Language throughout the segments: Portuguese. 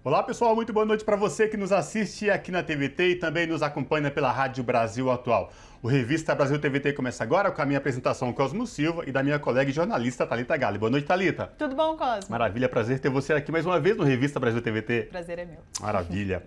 Olá pessoal, muito boa noite para você que nos assiste aqui na TVT e também nos acompanha pela Rádio Brasil Atual. O Revista Brasil TVT começa agora com a minha apresentação Cosmo Silva e da minha colega e jornalista Thalita Galli. Boa noite, Thalita. Tudo bom, Cosmo? Maravilha, prazer ter você aqui mais uma vez no Revista Brasil TVT. Prazer é meu. Maravilha.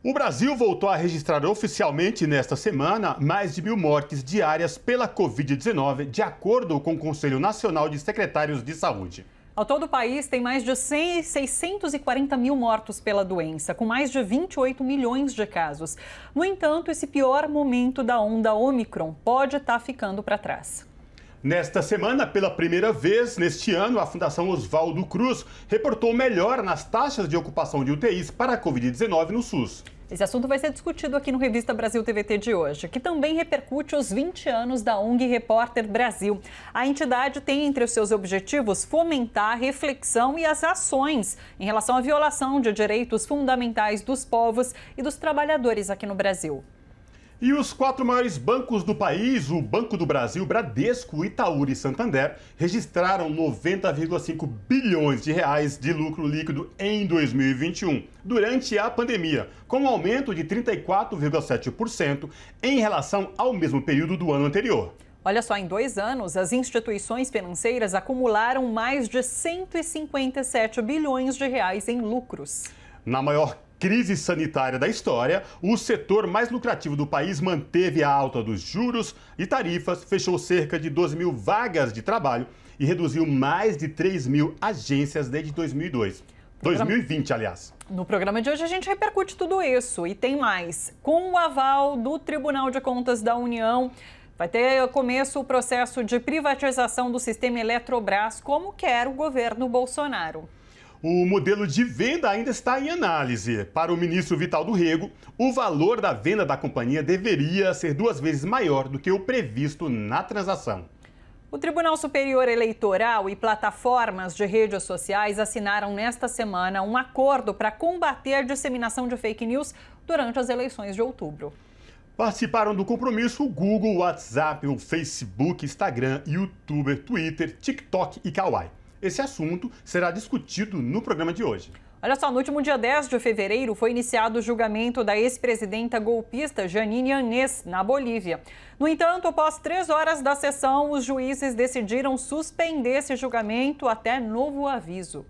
O Brasil voltou a registrar oficialmente nesta semana mais de 1.000 mortes diárias pela Covid-19, de acordo com o Conselho Nacional de Secretários de Saúde. Ao todo, o país tem mais de 640 mil mortos pela doença, com mais de 28 milhões de casos. No entanto, esse pior momento da onda Ômicron pode estar ficando para trás. Nesta semana, pela primeira vez neste ano, a Fundação Oswaldo Cruz reportou melhora nas taxas de ocupação de UTIs para a Covid-19 no SUS. Esse assunto vai ser discutido aqui no Revista Brasil TVT de hoje, que também repercute os 20 anos da ONG Repórter Brasil. A entidade tem entre os seus objetivos fomentar a reflexão e as ações em relação à violação de direitos fundamentais dos povos e dos trabalhadores aqui no Brasil. E os 4 maiores bancos do país, o Banco do Brasil, Bradesco, Itaú e Santander, registraram 90,5 bilhões de reais de lucro líquido em 2021, durante a pandemia, com um aumento de 34,7% em relação ao mesmo período do ano anterior. Olha só, em 2 anos, as instituições financeiras acumularam mais de 157 bilhões de reais em lucros. Na maior crise sanitária da história, o setor mais lucrativo do país manteve a alta dos juros e tarifas, fechou cerca de 12 mil vagas de trabalho e reduziu mais de 3 mil agências desde 2020, aliás. No programa de hoje a gente repercute tudo isso e tem mais. Com o aval do Tribunal de Contas da União, vai ter começo o processo de privatização do sistema Eletrobras, como quer o governo Bolsonaro. O modelo de venda ainda está em análise. Para o ministro Vital do Rego, o valor da venda da companhia deveria ser 2 vezes maior do que o previsto na transação. O Tribunal Superior Eleitoral e plataformas de redes sociais assinaram nesta semana um acordo para combater a disseminação de fake news durante as eleições de outubro. Participaram do compromisso o Google, o WhatsApp, o Facebook, Instagram, YouTube, Twitter, TikTok e Kawaii. Esse assunto será discutido no programa de hoje. Olha só, no último dia 10 de fevereiro foi iniciado o julgamento da ex-presidenta golpista Jeanine Áñez, na Bolívia. No entanto, após 3 horas da sessão, os juízes decidiram suspender esse julgamento até novo aviso.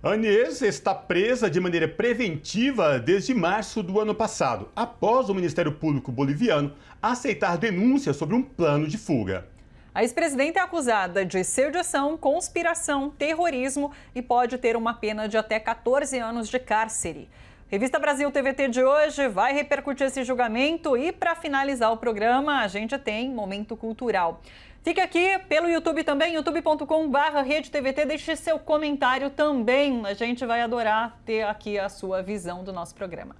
Áñez está presa de maneira preventiva desde março do ano passado, após o Ministério Público boliviano aceitar denúncias sobre um plano de fuga. A ex-presidenta é acusada de sedição, conspiração, terrorismo e pode ter uma pena de até 14 anos de cárcere. Revista Brasil TVT de hoje vai repercutir esse julgamento e, para finalizar o programa, a gente tem Momento Cultural. Fique aqui pelo YouTube também, youtube.com/RedeTVT, deixe seu comentário também. A gente vai adorar ter aqui a sua visão do nosso programa.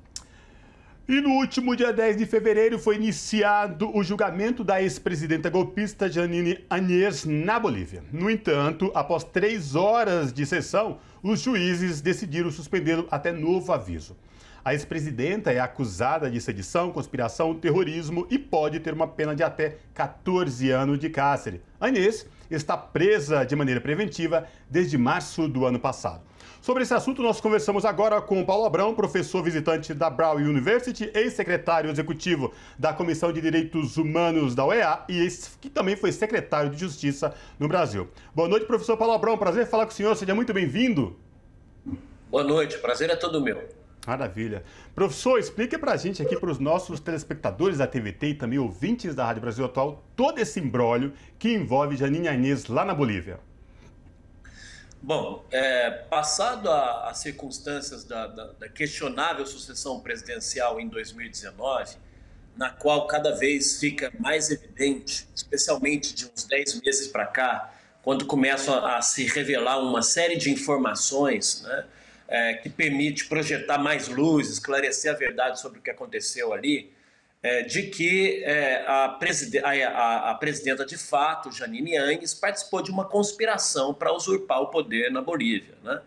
E no último dia 10 de fevereiro foi iniciado o julgamento da ex-presidenta golpista Jeanine Áñez na Bolívia. No entanto, após 3 horas de sessão, os juízes decidiram suspendê-lo até novo aviso. A ex-presidenta é acusada de sedição, conspiração, terrorismo e pode ter uma pena de até 14 anos de cárcere. Áñez está presa de maneira preventiva desde março do ano passado. Sobre esse assunto, nós conversamos agora com Paulo Abrão, professor visitante da Brown University, ex-secretário executivo da Comissão de Direitos Humanos da OEA e que também foi secretário de Justiça no Brasil. Boa noite, professor Paulo Abrão. Prazer falar com o senhor. Seja muito bem-vindo. Boa noite. Prazer é todo meu. Maravilha. Professor, explique pra gente aqui, para os nossos telespectadores da TVT e também ouvintes da Rádio Brasil Atual, todo esse imbróglio que envolve Jeanine Áñez lá na Bolívia. Bom, passado as circunstâncias da questionável sucessão presidencial em 2019, na qual cada vez fica mais evidente, especialmente de uns 10 meses para cá, quando começam a se revelar uma série de informações, né, que permite projetar mais luz, esclarecer a verdade sobre o que aconteceu ali, de que a presidenta de fato, Jeanine Áñez, participou de uma conspiração para usurpar o poder na Bolívia, né?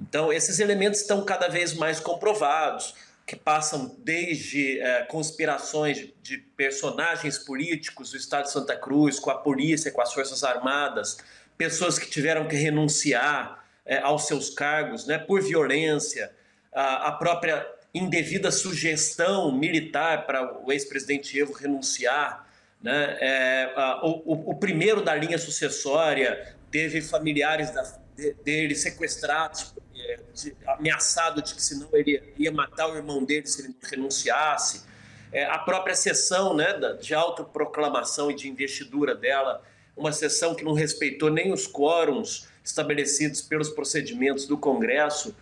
Então, esses elementos estão cada vez mais comprovados, que passam desde conspirações de personagens políticos do estado de Santa Cruz, com a polícia, com as Forças Armadas, pessoas que tiveram que renunciar aos seus cargos, né, por violência, a própria indevida sugestão militar para o ex-presidente Evo renunciar, né, o primeiro da linha sucessória teve familiares dele sequestrados, ameaçado de que senão ele ia matar o irmão dele se ele não renunciasse. A própria sessão, né, de autoproclamação e de investidura dela, uma sessão que não respeitou nem os quórums estabelecidos pelos procedimentos do Congresso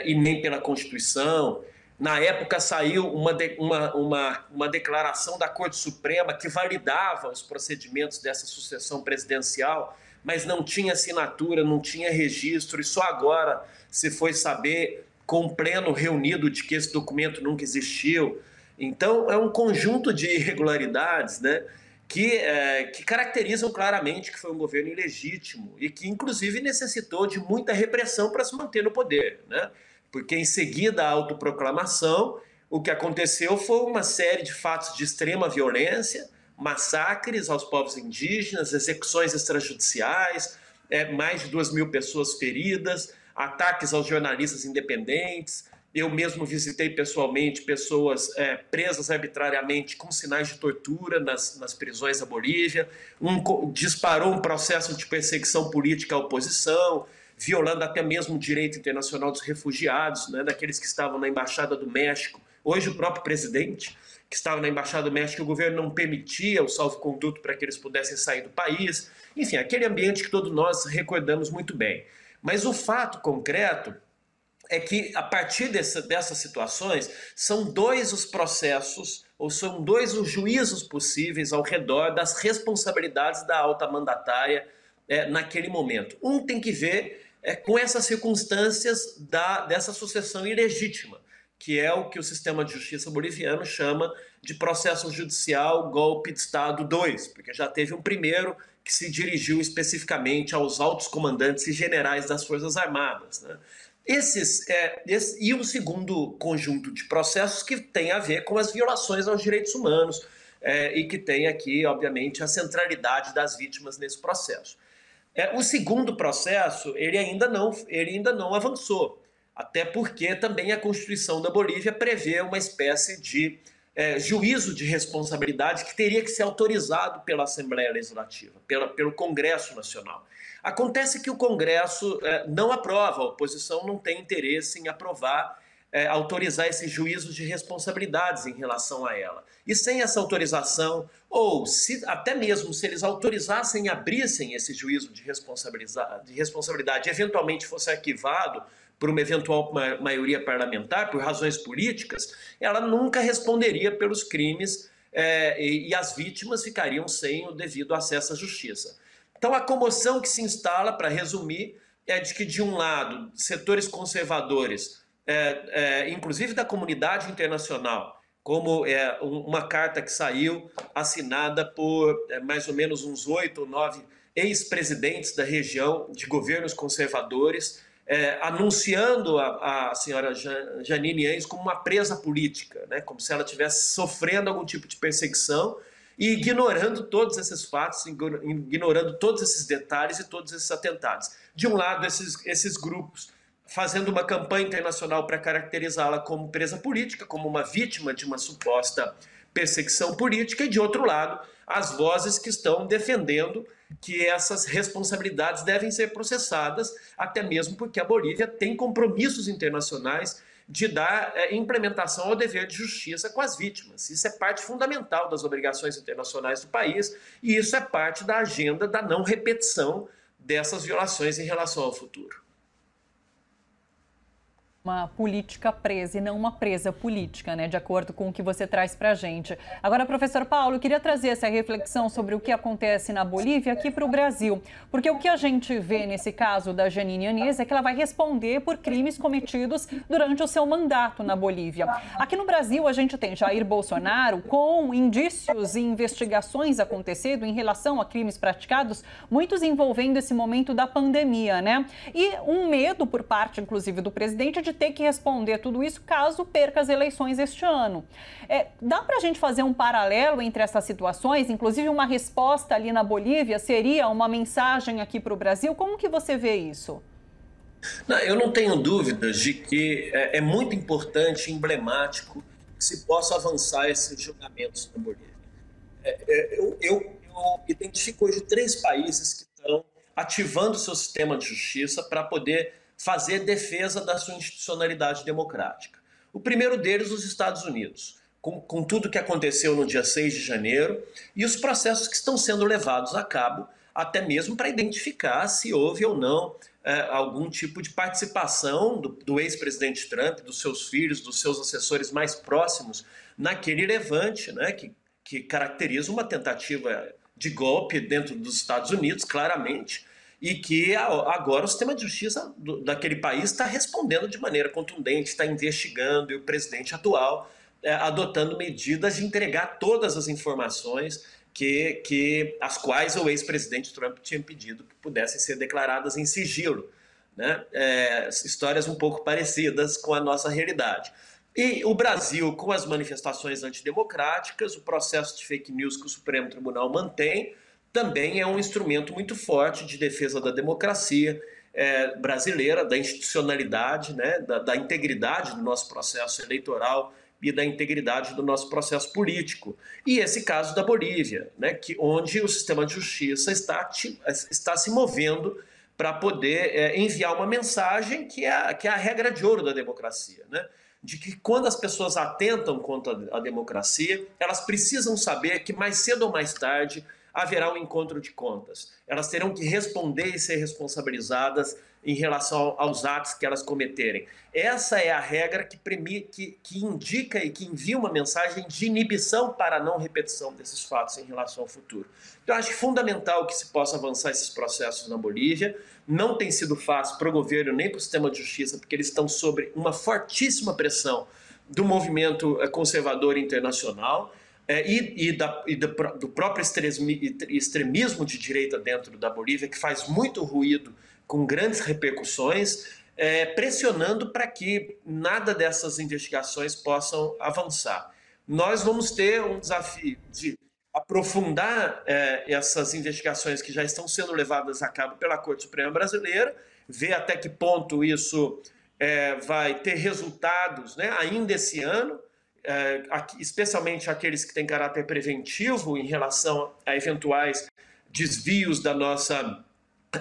e nem pela Constituição. Na época saiu uma declaração da Corte Suprema que validava os procedimentos dessa sucessão presidencial, mas não tinha assinatura, não tinha registro, e só agora se foi saber, com o pleno reunido, de que esse documento nunca existiu. Então, é um conjunto de irregularidades, né, que caracterizam claramente que foi um governo ilegítimo e que, inclusive, necessitou de muita repressão para se manter no poder, né? Porque, em seguida à autoproclamação, o que aconteceu foi uma série de fatos de extrema violência, massacres aos povos indígenas, execuções extrajudiciais, mais de 2.000 pessoas feridas, ataques aos jornalistas independentes. Eu mesmo visitei pessoalmente pessoas presas arbitrariamente com sinais de tortura nas prisões da Bolívia. Disparou um processo de perseguição política à oposição, violando até mesmo o direito internacional dos refugiados, né, daqueles que estavam na Embaixada do México. Hoje o próprio presidente, que estava na Embaixada do México, o governo não permitia o salvo-conduto para que eles pudessem sair do país. Enfim, aquele ambiente que todos nós recordamos muito bem. Mas o fato concreto é que, a partir dessas situações, são dois os processos, ou são dois os juízos possíveis ao redor das responsabilidades da alta mandatária naquele momento. Um tem que ver com essas circunstâncias dessa sucessão ilegítima, que é o que o sistema de justiça boliviano chama de processo judicial golpe de Estado 2, porque já teve um primeiro que se dirigiu especificamente aos altos comandantes e generais das Forças Armadas, né? E um segundo conjunto de processos que tem a ver com as violações aos direitos humanos e que tem aqui, obviamente, a centralidade das vítimas nesse processo. O segundo processo, ele ainda não avançou, até porque também a Constituição da Bolívia prevê uma espécie de juízo de responsabilidade que teria que ser autorizado pela Assembleia Legislativa, pelo Congresso Nacional. Acontece que o Congresso não aprova, a oposição não tem interesse em aprovar, autorizar esse juízo de responsabilidades em relação a ela. E sem essa autorização, ou até mesmo se eles autorizassem e abrissem esse juízo de responsabilidade, eventualmente fosse arquivado por uma eventual maioria parlamentar, por razões políticas, ela nunca responderia pelos crimes e as vítimas ficariam sem o devido acesso à justiça. Então, a comoção que se instala, para resumir, é de que, de um lado, setores conservadores, inclusive da comunidade internacional, como uma carta que saiu assinada por mais ou menos uns 8 ou 9 ex-presidentes da região de governos conservadores, anunciando a senhora Jeanine Áñez como uma presa política, né? Como se ela estivesse sofrendo algum tipo de perseguição e ignorando todos esses fatos, ignorando todos esses detalhes e todos esses atentados. De um lado, esses grupos fazendo uma campanha internacional para caracterizá-la como presa política, como uma vítima de uma suposta perseguição política, e de outro lado, as vozes que estão defendendo que essas responsabilidades devem ser processadas, até mesmo porque a Bolívia tem compromissos internacionais de dar implementação ao dever de justiça com as vítimas. Isso é parte fundamental das obrigações internacionais do país e isso é parte da agenda da não repetição dessas violações em relação ao futuro. Uma política presa e não uma presa política, né? De acordo com o que você traz para a gente. Agora, professor Paulo, eu queria trazer essa reflexão sobre o que acontece na Bolívia aqui para o Brasil. Porque o que a gente vê nesse caso da Jeanine Áñez é que ela vai responder por crimes cometidos durante o seu mandato na Bolívia. Aqui no Brasil, a gente tem Jair Bolsonaro com indícios e investigações acontecendo em relação a crimes praticados, muitos envolvendo esse momento da pandemia, né? E um medo por parte, inclusive, do presidente de ter que responder tudo isso caso perca as eleições este ano. Dá para a gente fazer um paralelo entre essas situações? Inclusive, uma resposta ali na Bolívia seria uma mensagem aqui para o Brasil? Como que você vê isso? Não, eu não tenho dúvidas de que é muito importante e emblemático que se possa avançar esses julgamentos na Bolívia. Eu identifico hoje 3 países que estão ativando o seu sistema de justiça para poder fazer defesa da sua institucionalidade democrática. O primeiro deles, os Estados Unidos, com tudo que aconteceu no dia 6 de janeiro e os processos que estão sendo levados a cabo, até mesmo para identificar se houve ou não algum tipo de participação do ex-presidente Trump, dos seus filhos, dos seus assessores mais próximos, naquele levante, né, que caracteriza uma tentativa de golpe dentro dos Estados Unidos, claramente, e que agora o sistema de justiça daquele país está respondendo de maneira contundente, está investigando, e o presidente atual adotando medidas de entregar todas as informações as quais o ex-presidente Trump tinha pedido que pudessem ser declaradas em sigilo, né? Histórias um pouco parecidas com a nossa realidade. E o Brasil, com as manifestações antidemocráticas, o processo de fake news que o Supremo Tribunal mantém, também é um instrumento muito forte de defesa da democracia brasileira, da institucionalidade, né, da integridade do nosso processo eleitoral e da integridade do nosso processo político. E esse caso da Bolívia, né, onde o sistema de justiça está se movendo para poder enviar uma mensagem que é a regra de ouro da democracia, né? De que quando as pessoas atentam contra a democracia, elas precisam saber que mais cedo ou mais tarde haverá um encontro de contas. Elas terão que responder e ser responsabilizadas em relação aos atos que elas cometerem. Essa é a regra que indica e que envia uma mensagem de inibição para a não repetição desses fatos em relação ao futuro. Então, acho fundamental que se possa avançar esses processos na Bolívia. Não tem sido fácil para o governo nem para o sistema de justiça, porque eles estão sob uma fortíssima pressão do movimento conservador internacional do próprio extremismo de direita dentro da Bolívia, que faz muito ruído, com grandes repercussões, pressionando para que nada dessas investigações possam avançar. Nós vamos ter um desafio de aprofundar essas investigações que já estão sendo levadas a cabo pela Corte Suprema Brasileira, ver até que ponto isso vai ter resultados, né, ainda esse ano, especialmente aqueles que têm caráter preventivo em relação a eventuais desvios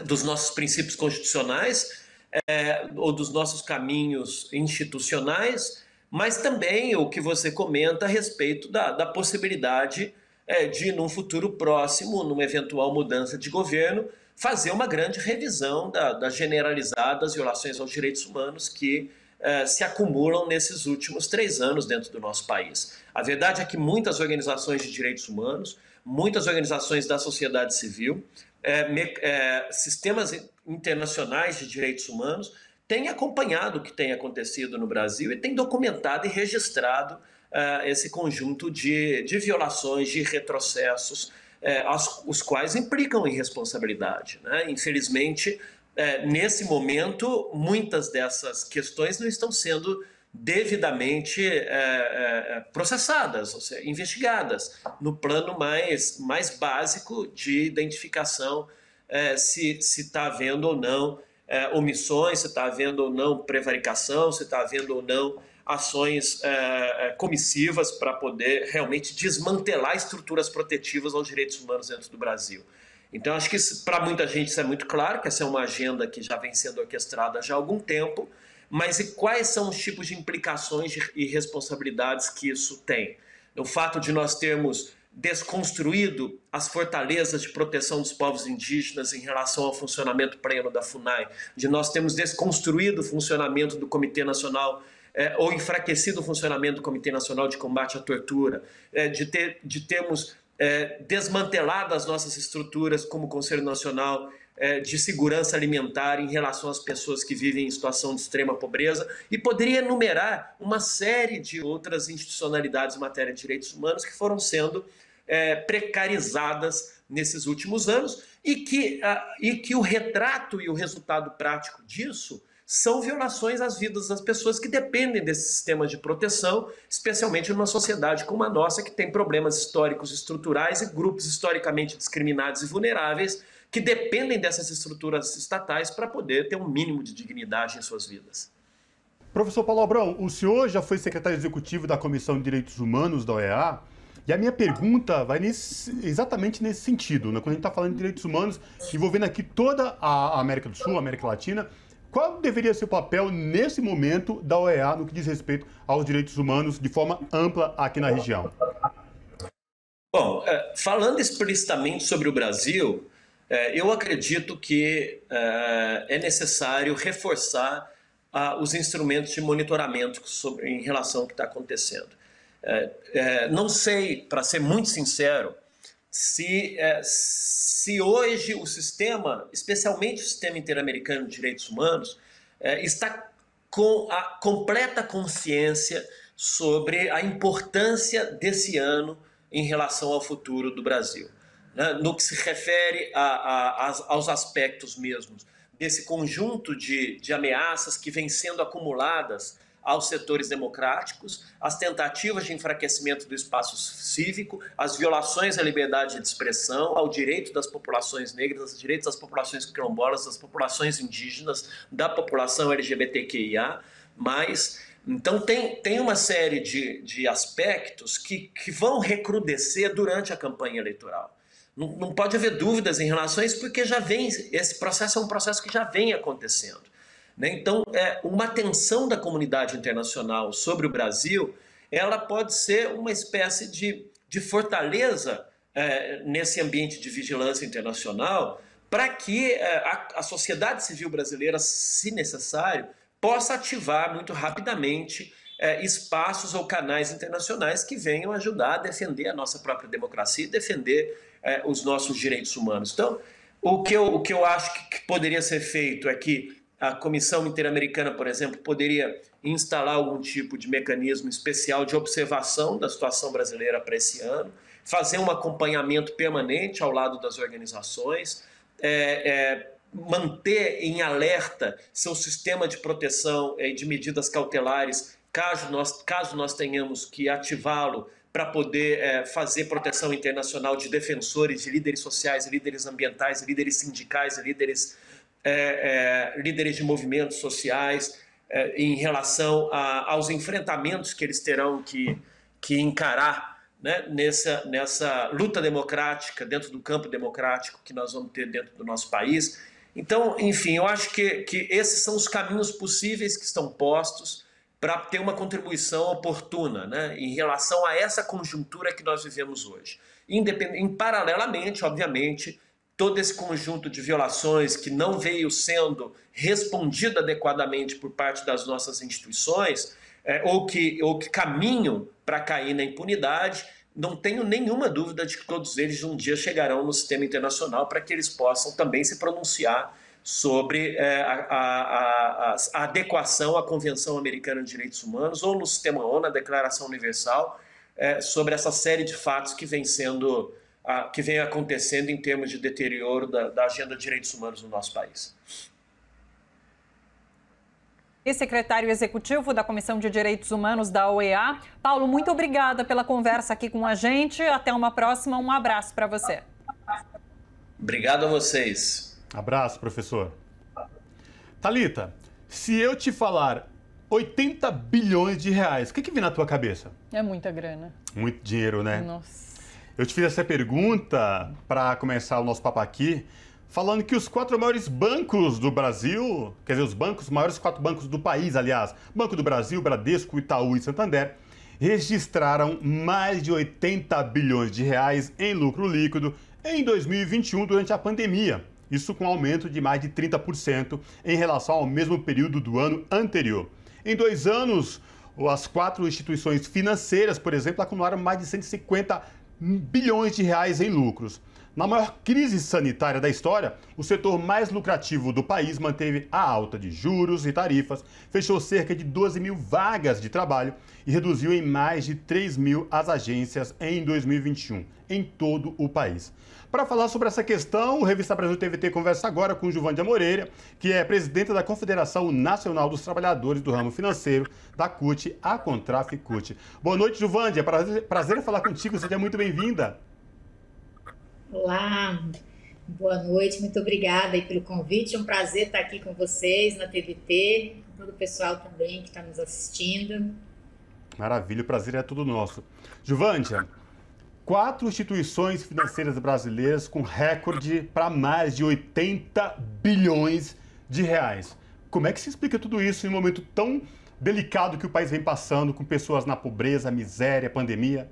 dos nossos princípios constitucionais ou dos nossos caminhos institucionais, mas também o que você comenta a respeito da possibilidade de, num futuro próximo, numa eventual mudança de governo, fazer uma grande revisão das generalizadas violações aos direitos humanos que se acumulam nesses últimos 3 anos dentro do nosso país. A verdade é que muitas organizações de direitos humanos, muitas organizações da sociedade civil, sistemas internacionais de direitos humanos têm acompanhado o que tem acontecido no Brasil e têm documentado e registrado esse conjunto de violações, de retrocessos, os quais implicam em responsabilidade, né? Infelizmente, nesse momento, muitas dessas questões não estão sendo devidamente processadas, ou seja, investigadas, no plano mais básico de identificação se está havendo ou não omissões, se está havendo ou não prevaricação, se está havendo ou não ações comissivas para poder realmente desmantelar estruturas protetivas aos direitos humanos dentro do Brasil. Então, acho que para muita gente isso é muito claro, que essa é uma agenda que já vem sendo orquestrada já há algum tempo, mas e quais são os tipos de implicações e responsabilidades que isso tem? O fato de nós termos desconstruído as fortalezas de proteção dos povos indígenas em relação ao funcionamento pleno da FUNAI, de nós termos desconstruído o funcionamento do Comitê Nacional ou enfraquecido o funcionamento do Comitê Nacional de Combate à Tortura, de termos desmantelado as nossas estruturas como o Conselho Nacional de Segurança Alimentar em relação às pessoas que vivem em situação de extrema pobreza, e poderia enumerar uma série de outras institucionalidades em matéria de direitos humanos que foram sendo precarizadas nesses últimos anos e que o retrato e o resultado prático disso são violações às vidas das pessoas que dependem desse sistema de proteção, especialmente numa sociedade como a nossa, que tem problemas históricos estruturais e grupos historicamente discriminados e vulneráveis que dependem dessas estruturas estatais para poder ter um mínimo de dignidade em suas vidas. Professor Paulo Abrão, o senhor já foi secretário executivo da Comissão de Direitos Humanos da OEA, e a minha pergunta vai exatamente nesse sentido, né? Quando a gente está falando de direitos humanos, envolvendo aqui toda a América do Sul, a América Latina, qual deveria ser o papel, nesse momento, da OEA no que diz respeito aos direitos humanos de forma ampla aqui na região? Bom, falando explicitamente sobre o Brasil, eu acredito que é necessário reforçar os instrumentos de monitoramento em relação ao que está acontecendo. Não sei, para ser muito sincero, se hoje o sistema, especialmente o sistema interamericano de direitos humanos, está com a completa consciência sobre a importância desse ano em relação ao futuro do Brasil, né? No que se refere aos aspectos mesmos desse conjunto de ameaças que vêm sendo acumuladas aos setores democráticos, as tentativas de enfraquecimento do espaço cívico, as violações à liberdade de expressão, ao direito das populações negras, aos direitos das populações quilombolas, das populações indígenas, da população LGBTQIA+. Então tem uma série de aspectos que vão recrudescer durante a campanha eleitoral. Não pode haver dúvidas em relação a isso, porque esse processo é um processo que já vem acontecendo. Então, uma atenção da comunidade internacional sobre o Brasil, ela pode ser uma espécie de fortaleza nesse ambiente de vigilância internacional, para que a sociedade civil brasileira, se necessário, possa ativar muito rapidamente espaços ou canais internacionais que venham ajudar a defender a nossa própria democracia e defender os nossos direitos humanos. Então, o que eu acho que poderia ser feito é que a Comissão Interamericana, por exemplo, poderia instalar algum tipo de mecanismo especial de observação da situação brasileira para esse ano, fazer um acompanhamento permanente ao lado das organizações, manter em alerta seu sistema de proteção e de medidas cautelares, caso nós tenhamos que ativá-lo para poder fazer proteção internacional de defensores, de líderes sociais, líderes ambientais, líderes sindicais, líderes de movimentos sociais, em relação aos enfrentamentos que eles terão que encarar, né, nessa luta democrática, dentro do campo democrático que nós vamos ter dentro do nosso país. Então, enfim, eu acho que esses são os caminhos possíveis que estão postos para ter uma contribuição oportuna, né, em relação a essa conjuntura que nós vivemos hoje. Paralelamente, obviamente, todo esse conjunto de violações que não veio sendo respondido adequadamente por parte das nossas instituições, ou que caminham para cair na impunidade, não tenho nenhuma dúvida de que todos eles um dia chegarão no sistema internacional para que eles possam também se pronunciar sobre a adequação à Convenção Americana de Direitos Humanos ou no sistema ONU, a Declaração Universal, sobre essa série de fatos que vem acontecendo em termos de deterioro da agenda de direitos humanos no nosso país. E secretário executivo da Comissão de Direitos Humanos da OEA, Paulo, muito obrigada pela conversa aqui com a gente. Até uma próxima. Um abraço para você. Obrigado a vocês. Abraço, professor. Thalita, se eu te falar 80 bilhões de reais, o que vem na tua cabeça? É muita grana. Muito dinheiro, né? Nossa. Eu te fiz essa pergunta para começar o nosso papo aqui, falando que os 4 maiores bancos do Brasil, quer dizer, os maiores 4 bancos do país, aliás, Banco do Brasil, Bradesco, Itaú e Santander, registraram mais de 80 bilhões de reais em lucro líquido em 2021 durante a pandemia. Isso com um aumento de mais de 30% em relação ao mesmo período do ano anterior. Em 2 anos, as 4 instituições financeiras, por exemplo, acumularam mais de 150 bilhões de reais em lucros. Na maior crise sanitária da história, o setor mais lucrativo do país manteve a alta de juros e tarifas, fechou cerca de 12 mil vagas de trabalho e reduziu em mais de 3 mil as agências em 2021, em todo o país. Para falar sobre essa questão, o Revista Brasil TVT conversa agora com Juvândia Moreira, que é presidenta da Confederação Nacional dos Trabalhadores do Ramo Financeiro, da CUT, a Contraf-CUT. Boa noite, Juvândia. Prazer em falar contigo, seja muito bem-vinda. Olá, Boa noite, muito obrigada aí pelo convite. É um prazer estar aqui com vocês na TVT, com todo o pessoal também que está nos assistindo. Maravilha, o prazer é todo nosso. Juvântia, 4 instituições financeiras brasileiras com recorde para mais de 80 bilhões de reais. Como é que se explica tudo isso em um momento tão delicado que o país vem passando, com pessoas na pobreza, miséria, pandemia?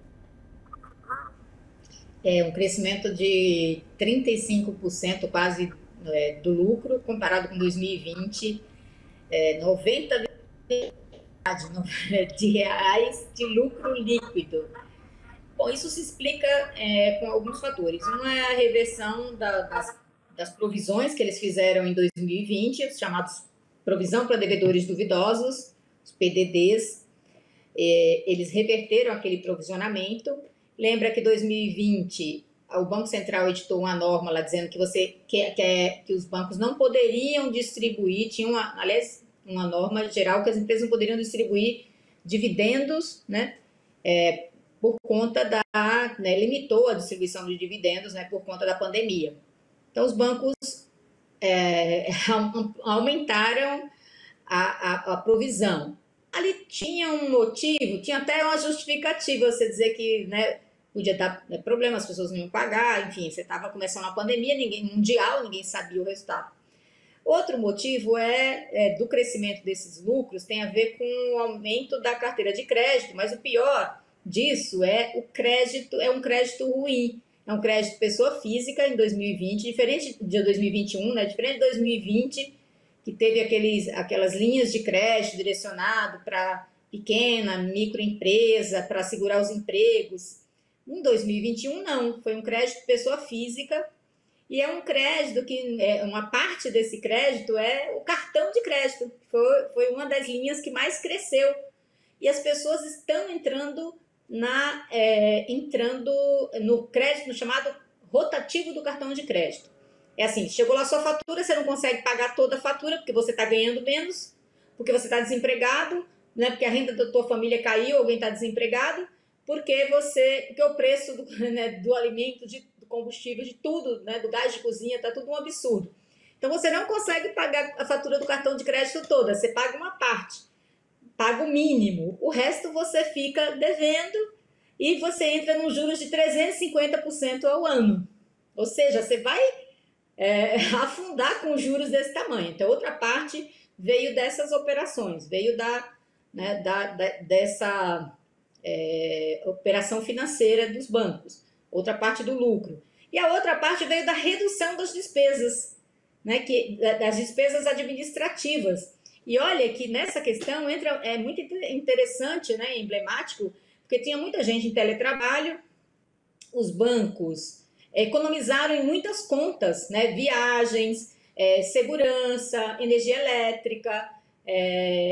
É um crescimento de 35% quase do lucro, comparado com 2020, 90 de reais de lucro líquido. Bom, isso se explica com alguns fatores. Um é a reversão das provisões que eles fizeram em 2020, os chamados provisão para devedores duvidosos, os PDDs. Eles reverteram aquele provisionamento. Lembra que em 2020 o Banco Central editou uma norma lá dizendo que os bancos não poderiam distribuir, tinha aliás, uma norma geral que as empresas não poderiam distribuir dividendos, né? Por conta limitou a distribuição de dividendos, né, por conta da pandemia. Então, os bancos aumentaram a provisão. Ali tinha um motivo, tinha até uma justificativa, você dizer que, né, podia dar problema, as pessoas não iam pagar, enfim, você estava começando a pandemia mundial, ninguém sabia o resultado. Outro motivo do crescimento desses lucros tem a ver com o aumento da carteira de crédito, mas o pior disso é um crédito ruim, é um crédito pessoa física em 2020, diferente de 2021, né? Diferente de 2020, que teve aquelas linhas de crédito direcionado para pequena, microempresa, para segurar os empregos. Em 2021, não, foi um crédito pessoa física, e é um crédito que, uma parte desse crédito é o cartão de crédito, foi uma das linhas que mais cresceu, e as pessoas estão entrando no crédito, no chamado rotativo do cartão de crédito. É assim, chegou lá a sua fatura, você não consegue pagar toda a fatura porque você está ganhando menos, porque você está desempregado, né, porque a renda da tua família caiu, alguém está desempregado, porque o preço do alimento, do combustível, de tudo, né, do gás de cozinha, está tudo um absurdo. Então você não consegue pagar a fatura do cartão de crédito toda, você paga uma parte, paga o mínimo, o resto você fica devendo e você entra nos juros de 350% ao ano. Ou seja, você vai afundar com juros desse tamanho. Então, outra parte veio dessas operações, veio dessa operação financeira dos bancos, outra parte do lucro. E a outra parte veio da redução das despesas, né, das despesas administrativas. E olha que nessa questão é muito interessante, né, emblemático, porque tinha muita gente em teletrabalho, os bancos economizaram em muitas contas, né, viagens, segurança, energia elétrica,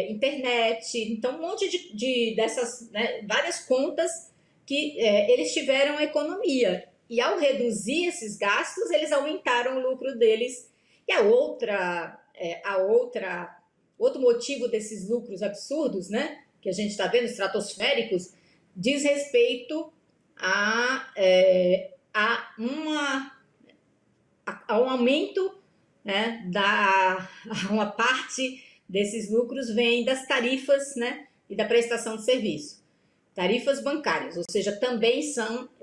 internet, então um monte dessas, né, várias contas que eles tiveram economia. E ao reduzir esses gastos, eles aumentaram o lucro deles. E outro motivo desses lucros absurdos, né, que a gente está vendo, estratosféricos, diz respeito ao aumento, né, uma parte desses lucros vem das tarifas, né, e da prestação de serviço. Tarifas bancárias, ou seja,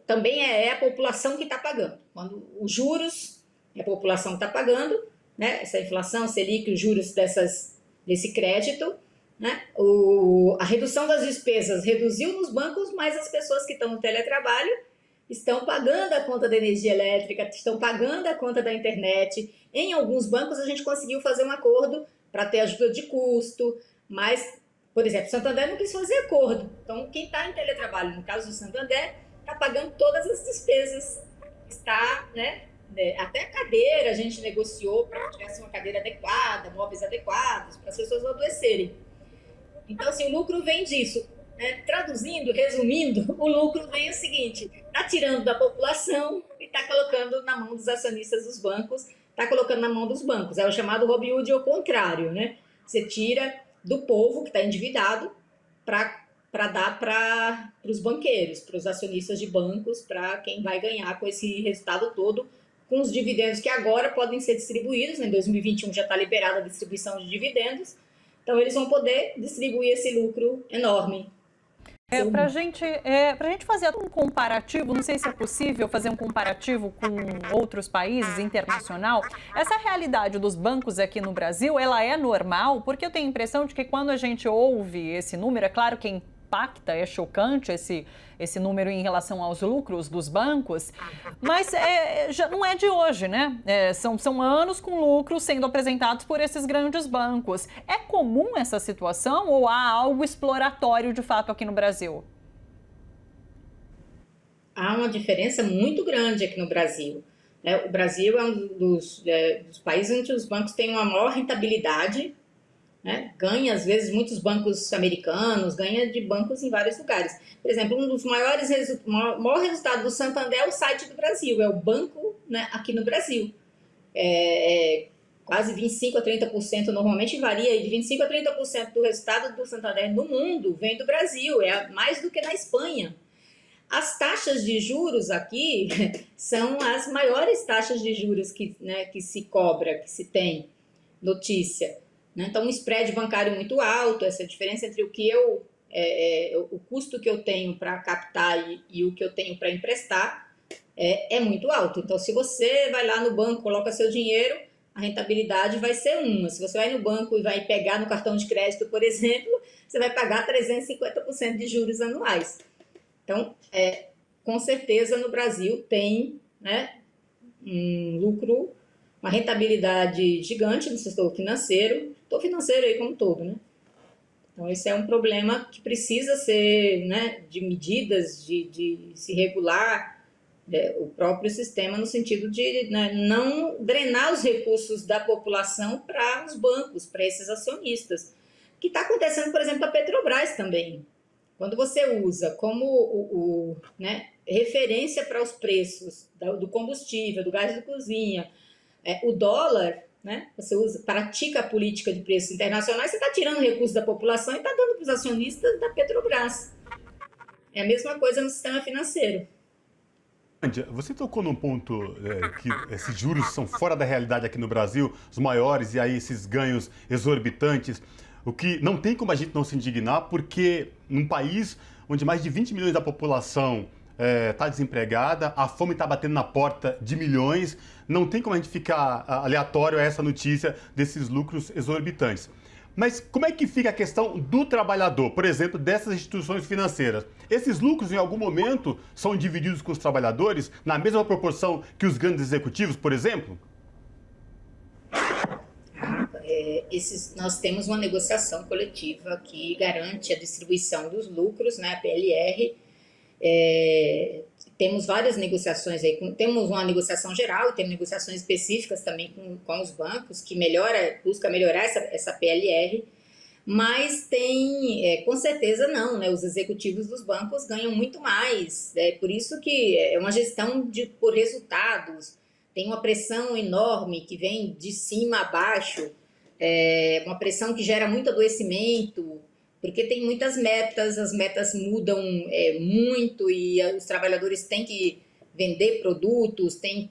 também é a população que está pagando. Quando os juros, a população está pagando, né, essa inflação, Selic, os juros desse crédito, né, a redução das despesas reduziu nos bancos, mas as pessoas que estão no teletrabalho estão pagando a conta da energia elétrica, estão pagando a conta da internet. Em alguns bancos a gente conseguiu fazer um acordo para ter ajuda de custo, mas, por exemplo, Santander não quis fazer acordo. Então, quem está em teletrabalho, no caso do Santander, está pagando todas as despesas. Está, né, até a cadeira a gente negociou para que tivesse uma cadeira adequada, móveis adequados, para as pessoas não adoecerem. Então, assim, o lucro vem disso. Traduzindo, resumindo, o lucro vem o seguinte: está tirando da população e está colocando na mão dos acionistas dos bancos, está colocando na mão dos bancos. É o chamado Robin Hood ao contrário, né? Você tira do povo que está endividado para dar para os banqueiros, para os acionistas de bancos, para quem vai ganhar com esse resultado todo, com os dividendos que agora podem ser distribuídos, em 2021 já está liberada a distribuição de dividendos, então eles vão poder distribuir esse lucro enorme. Para a gente fazer um comparativo, não sei se é possível fazer um comparativo com outros países, internacional, essa realidade dos bancos aqui no Brasil, ela é normal? Porque eu tenho a impressão de que quando a gente ouve esse número, é claro que impacta, é chocante esse número em relação aos lucros dos bancos, mas já não é de hoje, né? São anos com lucros sendo apresentados por esses grandes bancos. É comum essa situação ou há algo exploratório de fato aqui no Brasil? Há uma diferença muito grande aqui no Brasil. O Brasil é um dos países onde os bancos têm uma maior rentabilidade, né? Ganha, às vezes, muitos bancos americanos, ganha de bancos em vários lugares. Por exemplo, um dos maior resultado do Santander é o site do Brasil, é o banco, né, aqui no Brasil. Quase 25% a 30%, normalmente varia de 25% a 30% do resultado do Santander no mundo vem do Brasil, é mais do que na Espanha. As taxas de juros aqui são as maiores taxas de juros que se cobra, que se tem notícia. Então, um spread bancário muito alto, essa diferença entre o custo que eu tenho para captar e o que eu tenho para emprestar é muito alto. Então, se você vai lá no banco, coloca seu dinheiro, a rentabilidade vai ser uma. Se você vai no banco e vai pegar no cartão de crédito, por exemplo, você vai pagar 350% de juros anuais. Então, com certeza, no Brasil tem, né, um lucro, uma rentabilidade gigante no setor financeiro aí como um todo, né? Então, esse é um problema que precisa ser, né, de medidas, de se regular o próprio sistema no sentido de, né, não drenar os recursos da população para os bancos, para esses acionistas. O que está acontecendo, por exemplo, a Petrobras também. Quando você usa como né, referência para os preços do combustível, do gás de cozinha, o dólar, né, você pratica a política de preços internacionais, você está tirando recursos da população e está dando para os acionistas da Petrobras. É a mesma coisa no sistema financeiro. Você tocou num ponto que esses juros são fora da realidade aqui no Brasil, os maiores, e aí esses ganhos exorbitantes, o que não tem como a gente não se indignar, porque num país onde mais de 20 milhões da população está desempregada, a fome está batendo na porta de milhões, não tem como a gente ficar aleatório a essa notícia desses lucros exorbitantes. Mas como é que fica a questão do trabalhador, por exemplo, dessas instituições financeiras? Esses lucros, em algum momento, são divididos com os trabalhadores na mesma proporção que os grandes executivos, por exemplo? Nós temos uma negociação coletiva que garante a distribuição dos lucros, né, a PLR. Temos várias negociações aí, temos uma negociação geral e temos negociações específicas também com os bancos, que busca melhorar essa PLR, mas com certeza não, né? Os executivos dos bancos ganham muito mais, por isso que é uma gestão por resultados, tem uma pressão enorme que vem de cima a baixo, uma pressão que gera muito adoecimento, porque tem muitas metas, as metas mudam muito e os trabalhadores têm que vender produtos, têm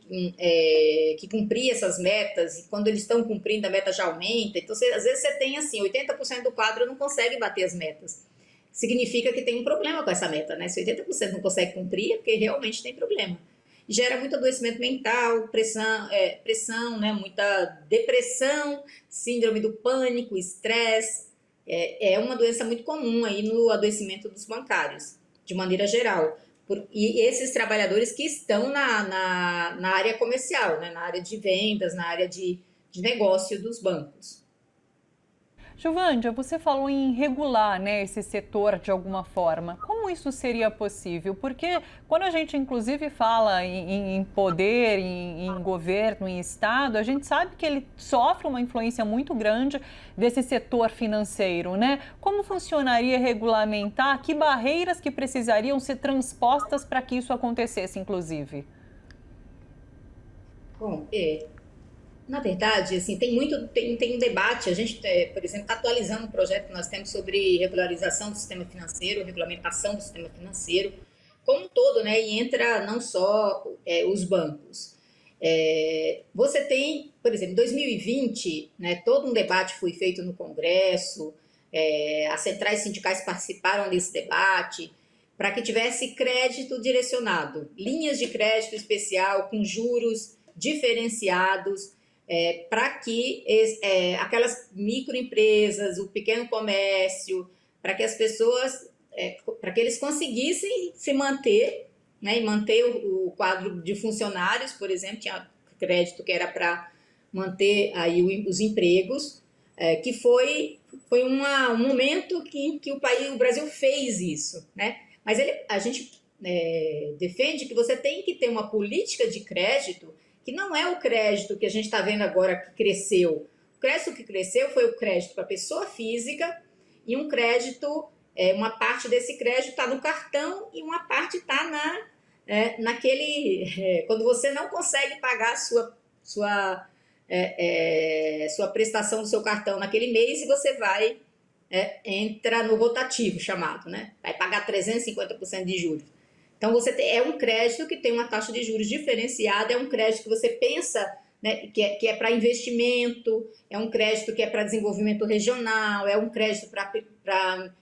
que cumprir essas metas, e quando eles estão cumprindo, a meta já aumenta. Então, às vezes você tem assim, 80% do quadro não consegue bater as metas. Significa que tem um problema com essa meta, né? Se 80% não consegue cumprir, é porque realmente tem problema. Gera muito adoecimento mental, pressão, né? Muita depressão, síndrome do pânico, estresse. É uma doença muito comum aí no adoecimento dos bancários, de maneira geral. E esses trabalhadores que estão na área comercial, né, na área de vendas, na área de negócio dos bancos. Giovândia, você falou em regular, né, esse setor de alguma forma. Como isso seria possível? Porque quando a gente, inclusive, fala em poder, em governo, em Estado, a gente sabe que ele sofre uma influência muito grande desse setor financeiro, né? Como funcionaria regulamentar? Que barreiras que precisariam ser transpostas para que isso acontecesse, inclusive? Bom, na verdade, assim, tem um debate. A gente, por exemplo, está atualizando um projeto que nós temos sobre regularização do sistema financeiro, regulamentação do sistema financeiro, como um todo, né? E entra não só os bancos. Você tem, por exemplo, em 2020, né, todo um debate foi feito no Congresso, as centrais sindicais participaram desse debate, para que tivesse crédito direcionado, linhas de crédito especial com juros diferenciados, para que aquelas microempresas, o pequeno comércio, para que as pessoas, para que eles conseguissem se manter, né, e manter o quadro de funcionários, por exemplo, tinha crédito que era para manter aí os empregos, que foi um momento que o Brasil fez isso, né? Mas a gente defende que você tem que ter uma política de crédito que não é o crédito que a gente está vendo agora que cresceu. O crédito que cresceu foi o crédito para pessoa física e um crédito, uma parte desse crédito está no cartão e uma parte está naquele... quando você não consegue pagar a sua prestação do seu cartão naquele mês e você vai... entra no rotativo chamado, né? Vai pagar 350% de juros. Então, é um crédito que tem uma taxa de juros diferenciada, é um crédito que você pensa, né, que é para investimento, é um crédito que é para desenvolvimento regional, é um crédito para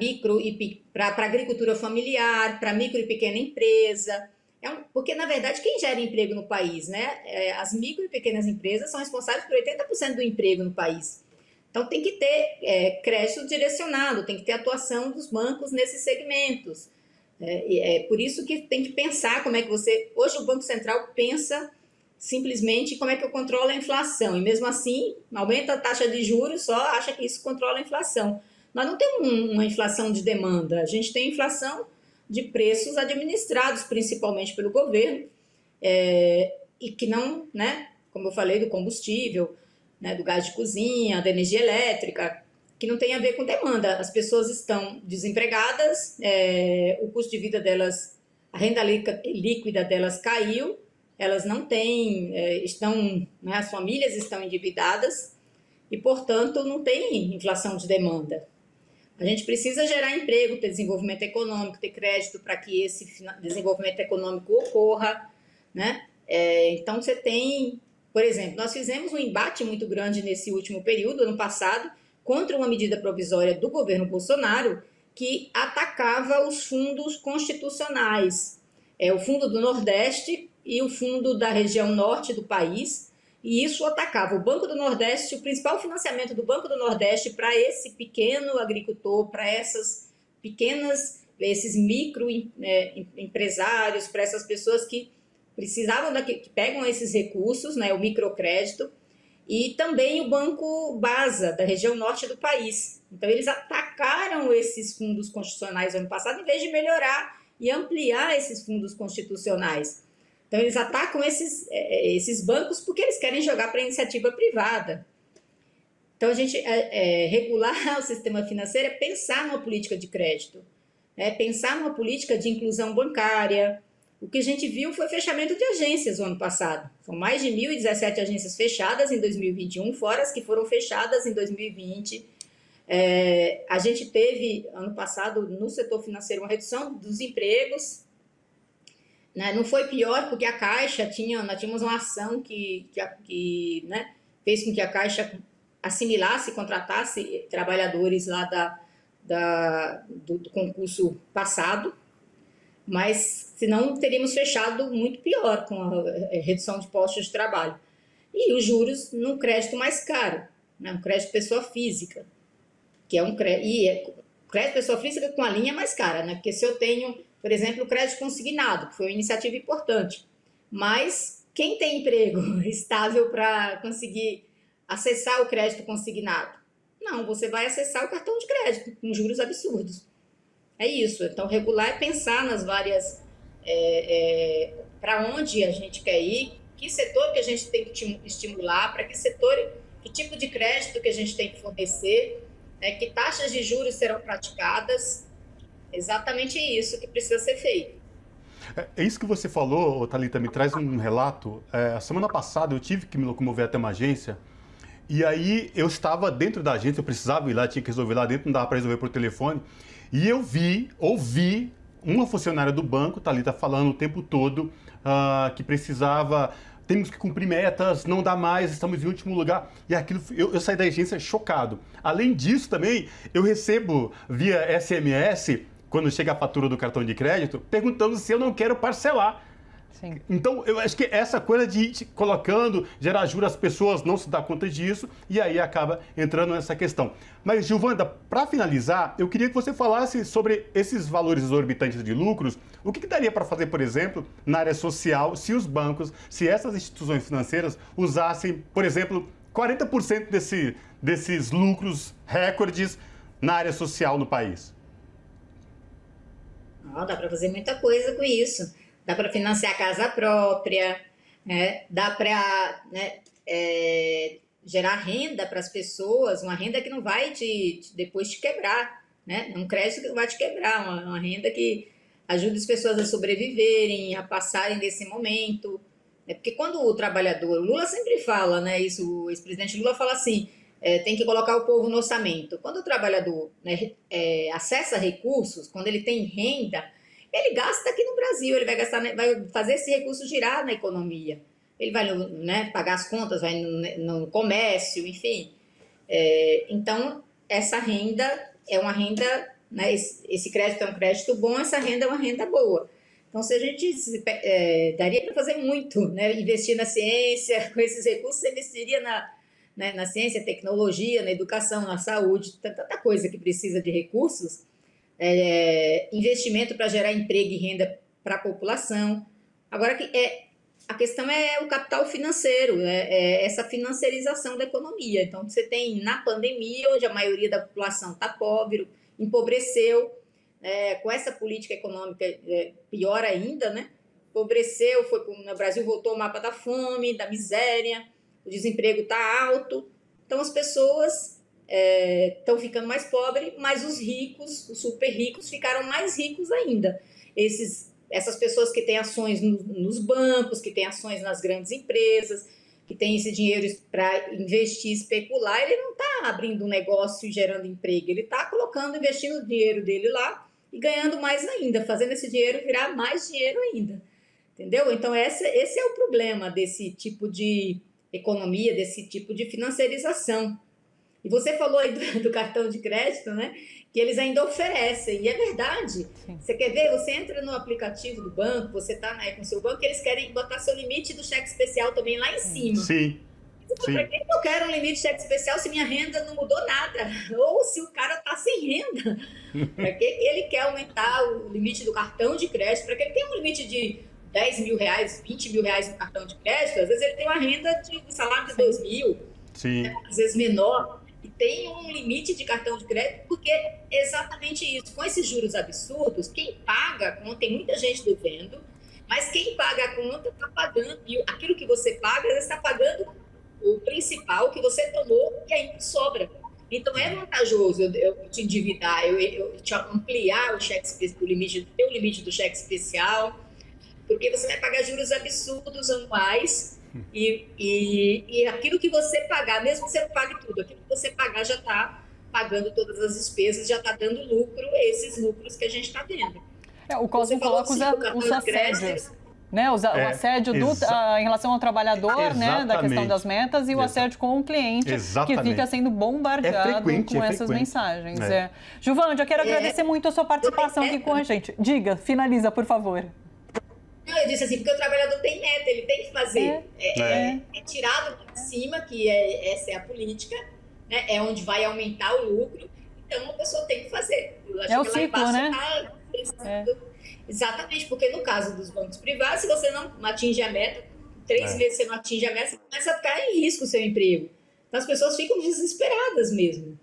micro e para agricultura familiar, para micro e pequena empresa. Porque, na verdade, quem gera emprego no país, né? As micro e pequenas empresas são responsáveis por 80% do emprego no país. Então, tem que ter crédito direcionado, tem que ter atuação dos bancos nesses segmentos. Por isso que tem que pensar como é que você... Hoje, o Banco Central pensa simplesmente como é que eu controlo a inflação. E, mesmo assim, aumenta a taxa de juros, só acha que isso controla a inflação. Nós não temos uma inflação de demanda, a gente tem inflação de preços administrados, principalmente pelo governo, e que não, né, como eu falei, do combustível, né, do gás de cozinha, da energia elétrica, que não tem a ver com demanda. As pessoas estão desempregadas, o custo de vida delas, a renda líquida delas caiu, elas não têm, né, as famílias estão endividadas e, portanto, não tem inflação de demanda. A gente precisa gerar emprego, ter desenvolvimento econômico, ter crédito para que esse desenvolvimento econômico ocorra, né? Então, você tem... Por exemplo, nós fizemos um embate muito grande nesse último período, ano passado, contra uma medida provisória do governo Bolsonaro que atacava os fundos constitucionais, o Fundo do Nordeste e o Fundo da região norte do país, e isso atacava o Banco do Nordeste, o principal financiamento do Banco do Nordeste para esse pequeno agricultor, para esses micro empresários, para essas pessoas que precisavam que pegam esses recursos, né, o microcrédito, e também o Banco Basa, da região norte do país. Então, eles atacaram esses fundos constitucionais ano passado, em vez de melhorar e ampliar esses fundos constitucionais. Então, eles atacam esses bancos porque eles querem jogar para a iniciativa privada. Então, a gente regular o sistema financeiro é pensar numa política de crédito, pensar numa política de inclusão bancária. O que a gente viu foi fechamento de agências no ano passado. São mais de 1.017 agências fechadas em 2021, fora as que foram fechadas em 2020. A gente teve, ano passado, no setor financeiro, uma redução dos empregos. Né? Não foi pior porque a Caixa nós tínhamos uma ação que né, fez com que a Caixa assimilasse e contratasse trabalhadores lá do concurso passado, mas senão teríamos fechado muito pior com a redução de postos de trabalho. E os juros num crédito mais caro, né? Um crédito pessoa física, que é um crédito pessoa física com a linha mais cara, né? Porque se eu tenho, por exemplo, o crédito consignado, que foi uma iniciativa importante, mas quem tem emprego estável para conseguir acessar o crédito consignado? Não, você vai acessar o cartão de crédito com juros absurdos. É isso. Então, regular é pensar nas várias... para onde a gente quer ir, que setor que a gente tem que estimular, para que setor, que tipo de crédito que a gente tem que fornecer, que taxas de juros serão praticadas. Exatamente isso que precisa ser feito. É isso que você falou, Thalita, me traz um relato. A semana passada eu tive que me locomover até uma agência e aí eu estava dentro da agência, eu precisava ir lá, tinha que resolver lá dentro, não dava para resolver por telefone. E eu ouvi uma funcionária do banco, Thalita, falando o tempo todo que precisava, temos que cumprir metas, não dá mais, estamos em último lugar. E aquilo, eu saí da agência chocado. Além disso também, eu recebo via SMS, quando chega a fatura do cartão de crédito, perguntando se eu não quero parcelar. Sim. Então, eu acho que essa coisa de ir colocando, gerar juros, as pessoas não se dão conta disso e aí acaba entrando nessa questão. Mas, Gilvanda, para finalizar, eu queria que você falasse sobre esses valores exorbitantes de lucros. O que daria para fazer, por exemplo, na área social, se os bancos, se essas instituições financeiras usassem, por exemplo, 40% desses lucros recordes na área social no país? Dá para fazer muita coisa com isso. Dá para financiar a casa própria, né? Dá para gerar renda para as pessoas, uma renda que não vai depois te quebrar, né? Um crédito que não vai te quebrar, uma renda que ajude as pessoas a sobreviverem, a passarem desse momento. Porque quando o trabalhador, o Lula sempre fala, né, isso, o ex-presidente Lula fala assim, tem que colocar o povo no orçamento. Quando o trabalhador, né, acessa recursos, quando ele tem renda, ele gasta aqui no Brasil, ele vai fazer esse recurso girar na economia. Ele vai, né, pagar as contas, vai no comércio, enfim. Então, essa renda é uma renda, né, esse crédito é um crédito bom, essa renda é uma renda boa. Então, se a gente daria para fazer muito, né, investir na ciência, com esses recursos, você investiria na ciência, tecnologia, na educação, na saúde, tanta coisa que precisa de recursos. Investimento para gerar emprego e renda para a população. Agora, a questão é o capital financeiro, essa financiarização da economia. Então, você tem na pandemia, onde a maioria da população está pobre, empobreceu, com essa política econômica pior ainda, né? Empobreceu, no Brasil voltou ao mapa da fome, da miséria, o desemprego está alto. Então, as pessoas estão ficando mais pobres, mas os ricos, os super ricos, ficaram mais ricos ainda. Essas pessoas que têm ações nos bancos, que têm ações nas grandes empresas, que têm esse dinheiro para investir, especular, ele não está abrindo um negócio e gerando emprego, ele está investindo o dinheiro dele lá e ganhando mais ainda, fazendo esse dinheiro virar mais dinheiro ainda. Entendeu? Então, esse é o problema desse tipo de economia, desse tipo de financiarização. E você falou aí do cartão de crédito, né? Que eles ainda oferecem, e é verdade. Sim. Você quer ver? Você entra no aplicativo do banco, você está com o seu banco, eles querem botar seu limite do cheque especial também lá em cima. Sim. Para que eu quero um limite de cheque especial se minha renda não mudou nada? Ou se o cara está sem renda? Para que ele quer aumentar o limite do cartão de crédito? Para que ele tenha um limite de 10 mil reais, 20 mil reais no cartão de crédito? Às vezes ele tem uma renda de salário de 2 mil, né? Às vezes menor. E tem um limite de cartão de crédito, porque é exatamente isso. Com esses juros absurdos, quem paga a conta, tem muita gente devendo, mas quem paga a conta está pagando, e aquilo que você paga, você está pagando o principal que você tomou e ainda sobra. Então é vantajoso eu te endividar, eu te ampliar o limite do cheque especial, porque você vai pagar juros absurdos anuais. E aquilo que você pagar, mesmo que você não pague tudo, aquilo que você pagar já está pagando todas as despesas, já está dando lucro, esses lucros que a gente está tendo. O Cosmo coloca os assédios, né? O assédio em relação ao trabalhador, né? Da questão das metas, e o assédio com o cliente, que fica sendo bombardeado com essas mensagens. Gilvanda, eu quero agradecer muito a sua participação aqui com a gente. Diga, finaliza, por favor. Não, eu disse assim, porque o trabalhador tem meta, ele tem que fazer. É tirado de cima, que essa é a política, né? É onde vai aumentar o lucro. Então, a pessoa tem que fazer. O ciclo, né? Exatamente, porque no caso dos bancos privados, se você não atinge a meta, 3 meses você não atinge a meta, você começa a ficar em risco o seu emprego. Então, as pessoas ficam desesperadas mesmo.